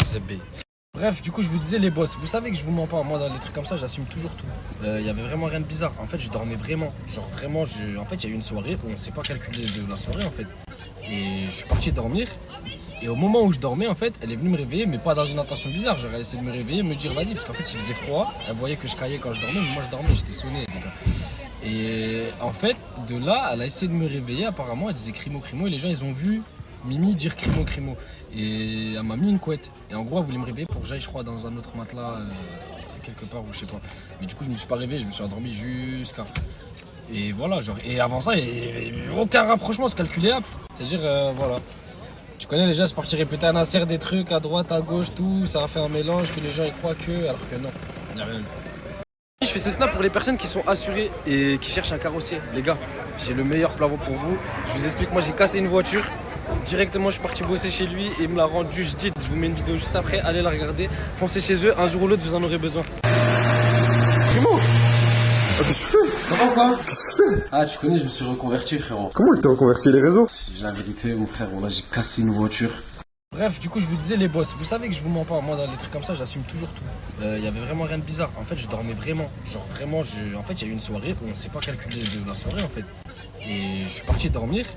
Zabi. Bref, du coup, je vous disais, les boss, vous savez que je vous mens pas. Moi, dans les trucs comme ça, j'assume toujours tout. Il y avait vraiment rien de bizarre. En fait, je dormais vraiment. Genre, vraiment, en fait, il y a eu une soirée où on s'est pas calculé de la soirée, en fait. Et je suis parti dormir. Et au moment où je dormais, en fait, elle est venue me réveiller, mais pas dans une intention bizarre. Genre, elle essayait de me réveiller, me dire vas-y, parce qu'en fait, il faisait froid. Elle voyait que je caillais quand je dormais, mais moi, je dormais, j'étais sonné, les gars. Et en fait, de là, elle a essayé de me réveiller. Apparemment, elle disait Crimo, Crimo. Et les gens, ils ont vu Mimi dire Crimo, Crimo. Et elle m'a mis une couette. Et en gros, elle voulait me réveiller pour que j'aille, je crois, dans un autre matelas, quelque part, ou je sais pas. Mais du coup, je me suis pas réveillé, je me suis endormi jusqu'à. Et voilà, genre. Et avant ça, il n'y avait aucun rapprochement, c'est calculable. C'est-à-dire, voilà. Tu connais les gens, c'est parti répéter un insert des trucs à droite, à gauche, tout. Ça a fait un mélange que les gens y croient que. Alors que non, il n'y a rien. Je fais ce snap pour les personnes qui sont assurées et qui cherchent un carrossier. Les gars, j'ai le meilleur plat pour vous. Je vous explique, moi j'ai cassé une voiture. Directement, je suis parti bosser chez lui et il me l'a rendu. Je vous mets une vidéo juste après, allez la regarder. Foncez chez eux, un jour ou l'autre, vous en aurez besoin. Primo, qu'est-ce que tu fais? Ça va ou quoi? Qu'est-ce que tu fais? Ah, tu connais, je me suis reconverti, frérot. Comment il t'a reconverti les réseaux? J'ai la vérité, mon frère, voilà, j'ai cassé une voiture. Bref, du coup, je vous disais les boss. Vous savez que je vous mens pas. Moi, dans les trucs comme ça, j'assume toujours tout. Il y avait vraiment rien de bizarre. En fait, je dormais vraiment. Genre, vraiment, en fait, il y a eu une soirée où on s'est pas calculé de la soirée, en fait. Et je suis parti dormir.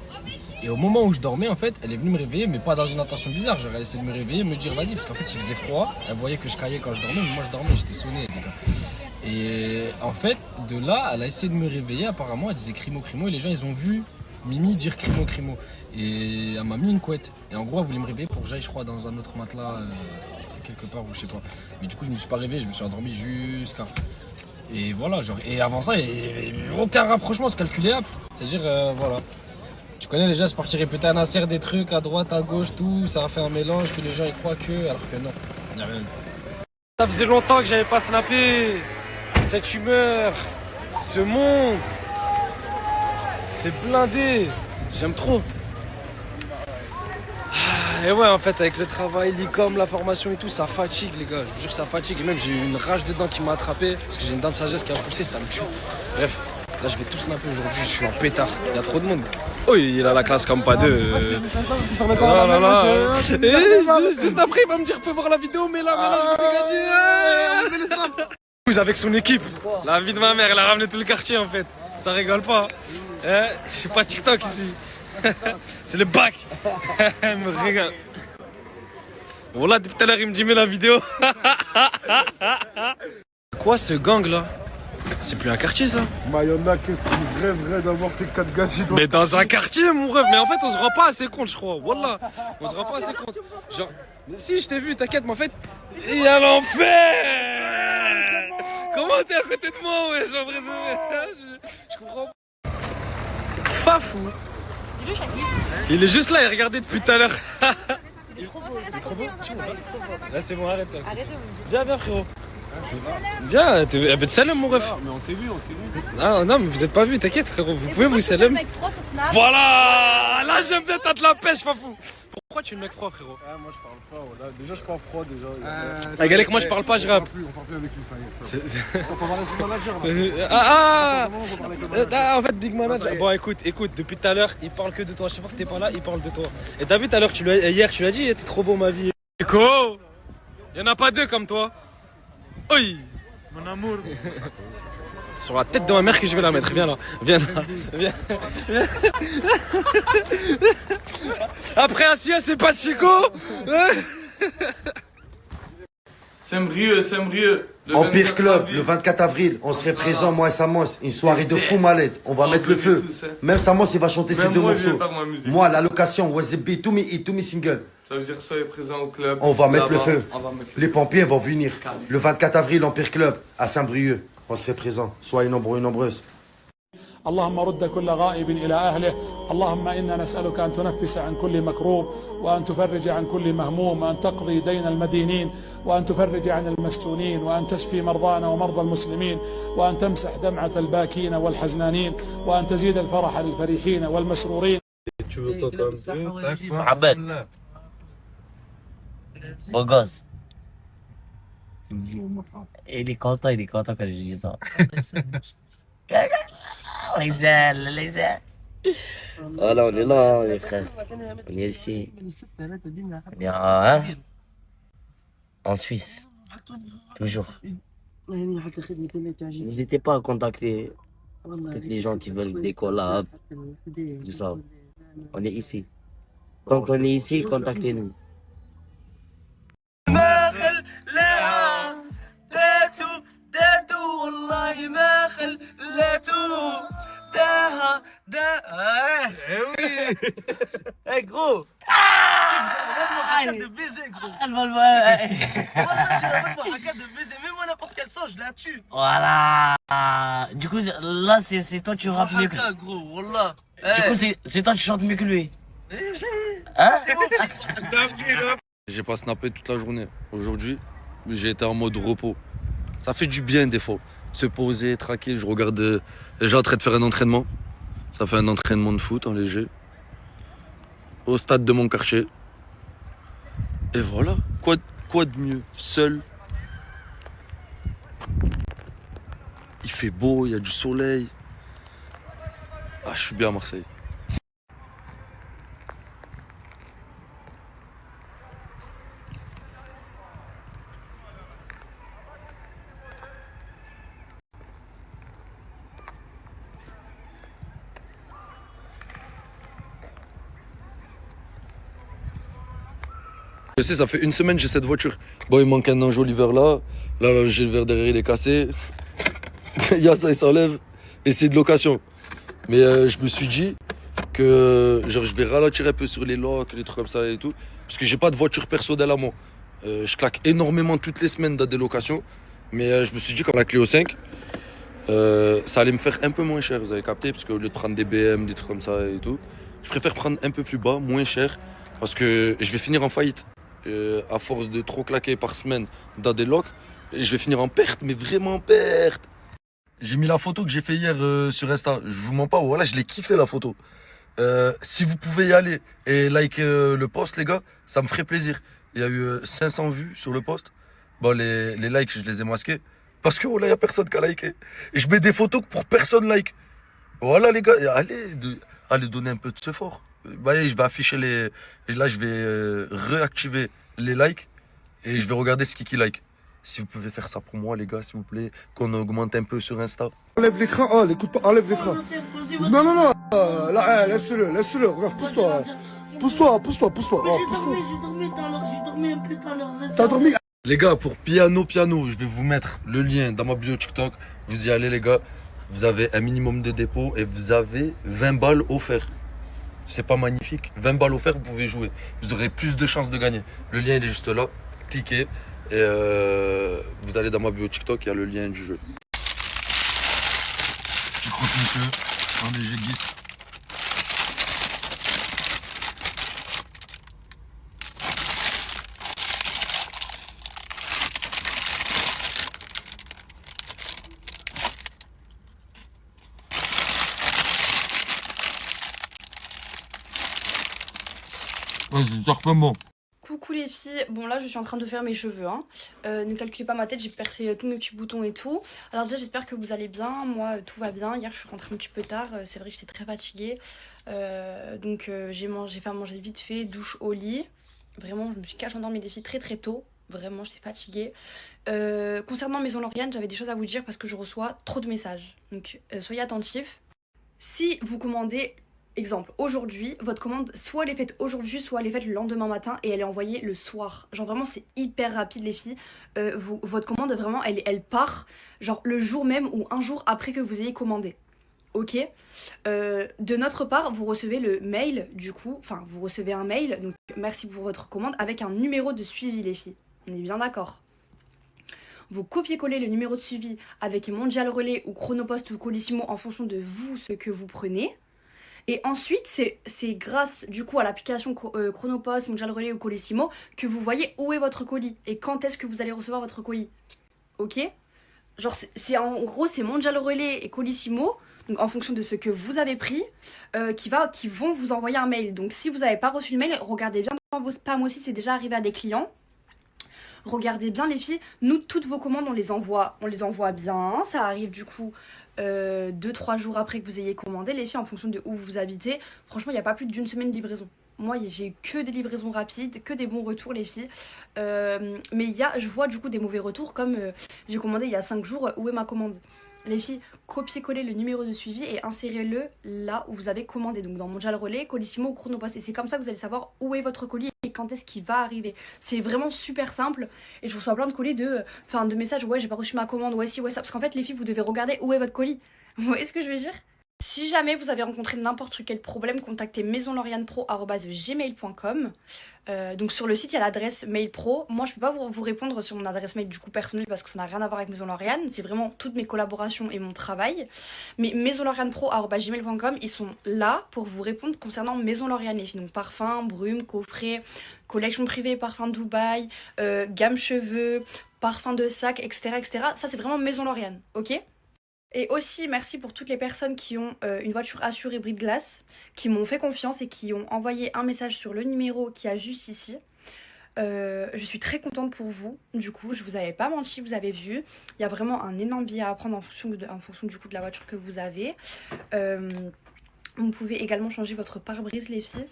Et au moment où je dormais, en fait, elle est venue me réveiller, mais pas dans une intention bizarre. Genre, elle essayait de me réveiller, me dire vas-y, parce qu'en fait, il faisait froid. Elle voyait que je caillais quand je dormais, mais moi, je dormais, j'étais sonné, les gars. Et en fait, de là, elle a essayé de me réveiller. Apparemment, elle disait crimo, crimo. Et les gens, ils ont vu Mimi dire crimo, crimo. Et elle m'a mis une couette. Et en gros, elle voulait me réveiller pour que j'aille, je crois, dans un autre matelas, quelque part, ou je sais pas. Mais du coup, je me suis pas réveillé, je me suis endormi jusqu'à. Et voilà, genre. Et avant ça, il n'y avait aucun rapprochement, c'est calculable. C'est-à-dire, voilà. Tu connais les gens, c'est parti répéter un insert des trucs à droite, à gauche, tout. Ça a fait un mélange que les gens ils croient que. Alors que non, il n'y a rien. Ça faisait longtemps que j'avais pas snappé. Cette humeur, ce monde, c'est blindé. J'aime trop. Et ouais, en fait, avec le travail, l'e-com, la formation et tout, ça fatigue, les gars. Je vous jure, ça fatigue. Et même, j'ai eu une rage dedans qui m'a attrapé. Parce que j'ai une dent de sagesse qui a poussé, ça me tue. Bref, là, je vais tout snapper aujourd'hui. Je suis en pétard. Il y a trop de monde. Oh, il a la classe comme pas deux. Oh là là. Juste après, il va me dire, peux voir la vidéo, mais là, je vais dégager. Avec son équipe. La vie de ma mère, elle a ramené tout le quartier, en fait. Ça rigole pas. C'est pas TikTok ici. C'est le bac. Elle me régale. Voilà, depuis tout à l'heure, il me dit, mais la vidéo. Quoi ce gang là? C'est plus un quartier ça? Bah y'en a qu'est-ce qui rêverait d'avoir ces 4 gars ci Mais dans un quartier mon rêve. Mais en fait on se rend pas assez compte je crois. Wallah. On se rend pas assez compte. Genre, si je t'ai vu, t'inquiète mais en fait, il y a l'enfer. Comment t'es à côté de moi ouais, genre je comprends pas. Fafou. Il est juste là, il regardait depuis tout à l'heure. Il est trop beau. Là c'est bon, arrête. Viens, viens frérot. Viens, avec salam mon ref. Mais on s'est vu. Non, non, mais vous êtes pas vu, t'inquiète frérot, vous pouvez vous salam. Voilà. Là j'aime bien, t'as de la pêche Fafou. Pourquoi tu es le mec froid frérot? Moi je parle pas, voilà. Déjà je parle froid déjà. Galek, moi je parle pas, je rappe. On parle plus avec lui, ça y est. On va rester manager là. En fait Big Manager. Bon écoute, depuis tout à l'heure il parle que de toi. Chaque fois que t'es pas là, il parle de toi. Et t'as vu tout à l'heure, hier tu l'as dit, t'es trop beau ma vie. Éco, y'en a pas deux comme toi. Oui. Mon amour. Sur la tête de ma mère que je vais la mettre. Viens là. Viens. Après un sien, c'est pas Chico. Saint-Brieuc. Empire Club, le 24 avril, on serait présent, moi et Samos, une soirée de fou malade. On va mettre le feu. Même Samos, il va chanter ses deux morceaux. Moi, la location, was the beat, to me single. Ça veut dire soyez présent au club. On va mettre le feu. Les pompiers vont venir. Le 24 avril, Empire Club, à Saint-Brieuc. On serait présent. Soyez nombreux et nombreuses. اللهم رد كل غائب إلى أهله اللهم إنا نسألك أن تنفس عن كل مكروب وأن تفرج عن كل مهموم وأن تقضي دين المدينين وأن تفرج عن المسجونين وأن تشفي مرضانا ومرضى المسلمين وأن تمسح دمعة الباكين والحزنانين وأن تزيد الفرح للفرحين والمسرورين. محمد beau gosse. Il est content quand je dis ça. Les ailes. Voilà, on est là, les frères. On est ici. On est en Suisse. Toujours. N'hésitez pas à contacter toutes les gens qui veulent des collabs. Tout ça. On est ici. Donc on est ici, contactez-nous. Hey gros! Arrête de baiser gros! Arrête de baiser, mets-moi n'importe quel son, je la tue! Voilà! Du coup, là c'est toi tu rappes mieux que lui. Gros, wallah! Du coup, c'est toi tu chantes mieux que lui! Hein? J'ai pas snappé toute la journée. Aujourd'hui, j'ai été en mode repos. Ça fait du bien des fois. Se poser, tranquille. Je regarde. J'ai en train de faire un entraînement. Ça fait un entraînement de foot en léger. Au stade de mon quartier. Et voilà. Quoi de mieux? Seul. Il fait beau, il y a du soleil. Ah, je suis bien à Marseille. Je sais, ça fait une semaine j'ai cette voiture. Bon, il manque un enjoliveur là. Là, j'ai le verre derrière, il est cassé. Il y a ça, il s'enlève. Et c'est de location. Mais je me suis dit que genre, je vais ralentir un peu sur les locks, les trucs comme ça et tout. Parce que j'ai pas de voiture personnelle à moi. Je claque énormément toutes les semaines dans des locations. Mais je me suis dit qu'en la Clio 5, ça allait me faire un peu moins cher, vous avez capté. Parce qu'au lieu de prendre des BM, des trucs comme ça et tout, je préfère prendre un peu plus bas, moins cher. Parce que je vais finir en faillite. À force de trop claquer par semaine dans des locks, je vais finir en perte, mais vraiment en perte. J'ai mis la photo que j'ai fait hier sur Insta. Je vous mens pas, voilà, je l'ai kiffé la photo. Si vous pouvez y aller et liker le post, les gars, ça me ferait plaisir. Il y a eu 500 vues sur le post. Bon, les likes, je les ai masqués. Parce que voilà, il n'y a personne qui a liké. Et je mets des photos que pour personne like. Voilà, les gars, allez donner un peu de ce fort. Voyez, je vais afficher les... Et là, je vais réactiver les likes. Et je vais regarder ce qui like. Si vous pouvez faire ça pour moi, les gars, s'il vous plaît, qu'on augmente un peu sur Insta. Enlève l'écran, oh, écoute pas, enlève l'écran. Non, là, laisse-le, regarde, pousse-toi. Pousse-toi. Oh, pousse-toi. J'ai dormi un peu tout à l'heure. T'as dormi? Les gars, pour piano, je vais vous mettre le lien dans ma bio TikTok. Vous y allez, les gars. Vous avez un minimum de dépôt et vous avez 20 balles offertes. C'est pas magnifique? 20 balles offertes, vous pouvez jouer. Vous aurez plus de chances de gagner. Le lien, il est juste là. Cliquez. Et vous allez dans ma bio TikTok, il y a le lien du jeu. Petit croque-monsieur, un léger glisse. C'est certainement. Coucou les filles, bon là je suis en train de faire mes cheveux, hein. Ne calculez pas ma tête, j'ai percé tous mes petits boutons et tout. Alors déjà j'espère que vous allez bien, moi tout va bien. Hier je suis rentrée un petit peu tard, c'est vrai que j'étais très fatiguée. Donc j'ai fait à manger vite fait, douche au lit. Vraiment je me suis cachée endormie les filles très tôt, vraiment j'étais fatiguée. Concernant Maison Lauriane, j'avais des choses à vous dire parce que je reçois trop de messages. Donc soyez attentifs. Si vous commandez... Exemple, aujourd'hui, votre commande, soit elle est faite aujourd'hui, soit elle est faite le lendemain matin et elle est envoyée le soir. Genre vraiment, c'est hyper rapide les filles. Votre commande, vraiment, elle part genre le jour même ou un jour après que vous ayez commandé. Ok, de notre part, vous recevez le mail, du coup, enfin, vous recevez un mail, donc merci pour votre commande, avec un numéro de suivi les filles. On est bien d'accord? Vous copiez-collez le numéro de suivi avec Mondial Relais ou Chronopost ou Colissimo en fonction de vous, ce que vous prenez. Et ensuite, c'est grâce du coup à l'application Chronopost, Mondial Relais ou Colissimo que vous voyez où est votre colis et quand est-ce que vous allez recevoir votre colis. Ok? Genre, en gros, c'est Mondial Relais et Colissimo, donc en fonction de ce que vous avez pris, qui vont vous envoyer un mail. Donc si vous n'avez pas reçu le mail, regardez bien dans vos spams aussi, c'est déjà arrivé à des clients. Regardez bien les filles, nous, toutes vos commandes, on les envoie bien, ça arrive du coup... 2-3 jours après que vous ayez commandé les filles en fonction de où vous habitez. Franchement il n'y a pas plus d'une semaine de livraison. Moi j'ai eu que des livraisons rapides, que des bons retours les filles, mais je vois du coup des mauvais retours comme j'ai commandé il y a 5 jours, où est ma commande? Les filles, copiez-collez le numéro de suivi et insérez-le là où vous avez commandé, donc dans Mondial Relais, Colissimo ou Chronopost, et c'est comme ça que vous allez savoir où est votre colis et quand est-ce qu'il va arriver. C'est vraiment super simple et je reçois plein de colis de messages, ouais j'ai pas reçu ma commande, ouais si, ouais ça, parce qu'en fait les filles vous devez regarder où est votre colis. Vous voyez ce que je veux dire? Si jamais vous avez rencontré n'importe quel problème, contactez maisonlaurianepro@gmail.com. Donc sur le site il y a l'adresse mail pro. Moi je peux pas vous répondre sur mon adresse mail du coup personnelle parce que ça n'a rien à voir avec Maison Lauriane. C'est vraiment toutes mes collaborations et mon travail. Mais maisonlaurianepro@gmail.com, ils sont là pour vous répondre concernant Maison Lauriane. Donc parfum, brume, coffret, collection privée, parfum Dubaï, gamme cheveux, parfum de sac, etc. Ça c'est vraiment Maison Lauriane, ok? Et aussi, merci pour toutes les personnes qui ont une voiture assurée bris de glace, qui m'ont fait confiance et qui ont envoyé un message sur le numéro qui a juste ici. Je suis très contente pour vous. Du coup, je vous avais pas menti, vous avez vu. Il y a vraiment un énorme billet à prendre en fonction du coup de la voiture que vous avez. Vous pouvez également changer votre pare-brise, les filles.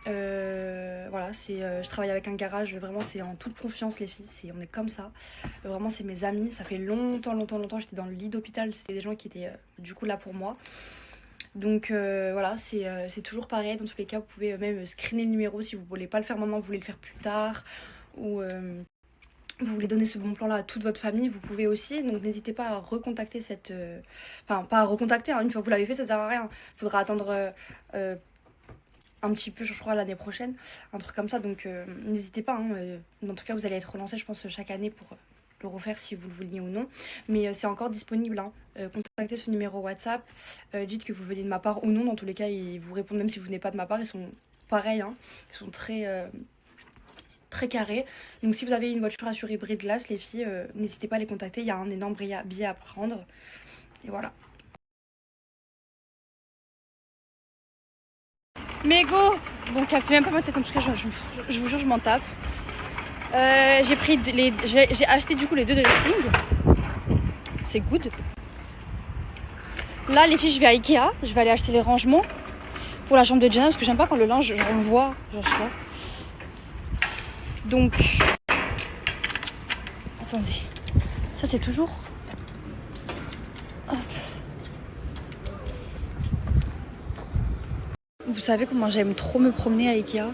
Voilà, je travaille avec un garage, vraiment c'est en toute confiance les filles, on est comme ça, vraiment c'est mes amis, ça fait longtemps, j'étais dans le lit d'hôpital, c'était des gens qui étaient du coup là pour moi. Donc voilà, c'est toujours pareil. Dans tous les cas, vous pouvez même screener le numéro si vous voulez pas le faire maintenant, vous voulez le faire plus tard. Ou vous voulez donner ce bon plan là à toute votre famille, vous pouvez aussi. Donc n'hésitez pas à recontacter cette... Enfin, pas à recontacter, hein. Une fois que vous l'avez fait, ça sert à rien. Il faudra attendre un petit peu, je crois, l'année prochaine. Un truc comme ça, donc n'hésitez pas. Hein. En tout cas, vous allez être relancé, je pense, chaque année pour le refaire si vous le vouliez ou non. Mais c'est encore disponible. Hein. Contactez ce numéro WhatsApp. Dites que vous venez de ma part ou non. Dans tous les cas, ils vous répondent même si vous venez pas de ma part. Ils sont pareils. Hein. Ils sont très carré. Donc si vous avez une voiture assurée bris-de-glace, les filles, n'hésitez pas à les contacter. Il y a un énorme billet à prendre. Et voilà. Mais go! Bon, captez même pas ma tête, en tout cas, je vous jure, je m'en tape. J'ai acheté du coup les 2 dressings. C'est good. Là, les filles, je vais à Ikea. Je vais aller acheter les rangements pour la chambre de Jenna parce que j'aime pas quand le linge, on le voit. Genre, je sais pas. Donc, attendez, ça c'est toujours... Hop. Vous savez comment j'aime trop me promener à Ikea?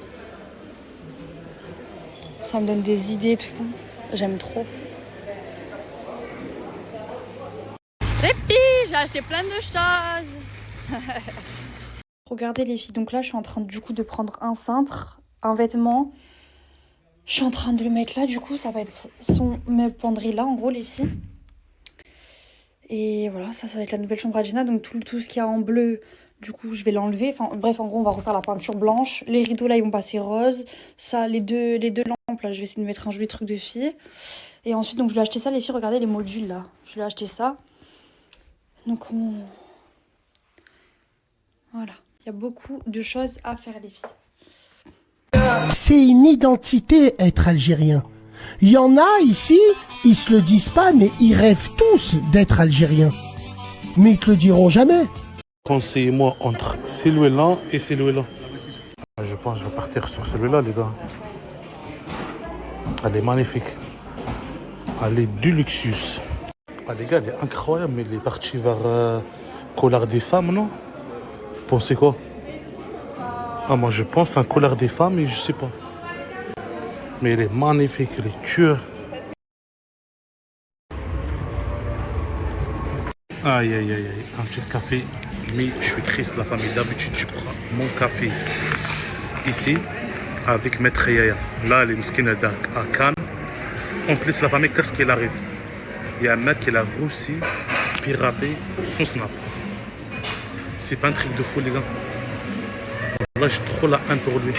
Ça me donne des idées et tout, j'aime trop. Les filles, j'ai acheté plein de choses. Regardez les filles, donc là je suis en train du coup de prendre un cintre, un vêtement. Je suis en train de le mettre là, du coup, ça va être mes penderies là, en gros, les filles. Et voilà, ça va être la nouvelle chambre à Jenna. Donc tout ce qu'il y a en bleu, du coup, je vais l'enlever. Enfin, bref, en gros, on va refaire la peinture blanche. Les rideaux là, ils vont passer rose. Ça, les deux lampes là, je vais essayer de mettre un joli truc de fille. Et ensuite, donc, je vais acheter ça, les filles. Regardez les modules là. Je vais acheter ça. Donc, voilà. Il y a beaucoup de choses à faire, les filles. C'est une identité, être algérien. Il y en a ici, ils se le disent pas, mais ils rêvent tous d'être algériens. Mais ils te le diront jamais. Conseillez-moi entre celui-là et celui-là. Je pense que je vais partir sur celui-là, les gars. Elle est magnifique. Elle est du luxus. Ah, les gars, elle est incroyable, mais elle est partie vers Collard des femmes, non? Vous pensez quoi? Ah, moi je pense un colère des femmes, mais je sais pas. Mais elle est magnifique, elle est tueur. Aïe, aïe, aïe, aïe. Un petit café. Mais je suis triste, la famille. D'habitude, je prends mon café ici avec Maître Yaya. Là, les mskines à Cannes. En plus, la famille, qu'est-ce qu'il arrive? Il y a un mec qui l'a roussi, piraté son snap. C'est pas un truc de fou, les gars. Là, j'ai trop la haine pour lui.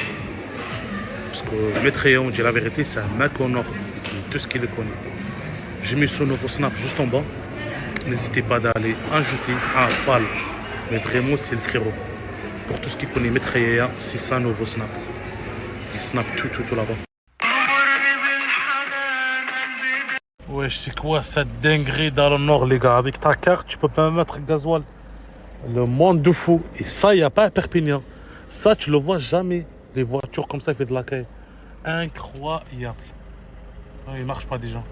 Parce que Maître Yaya, on dit la vérité, c'est un mec en or. C'est tout ce qu'il le connaît. J'ai mis son nouveau snap juste en bas. N'hésitez pas d'aller ajouter un pal. Mais vraiment, c'est le frérot. Pour tout ce qui connaît Maître Yaya, c'est ça, nouveau snap. Il snap tout là-bas. Ouais, je sais quoi, cette dinguerie dans le nord, les gars. Avec ta carte, tu peux pas mettre gasoil. Le monde de fou. Et ça, il n'y a pas à Perpignan. Ça, tu le vois jamais. Les voitures comme ça, il fait de la caille. Incroyable. Non, il marche pas déjà.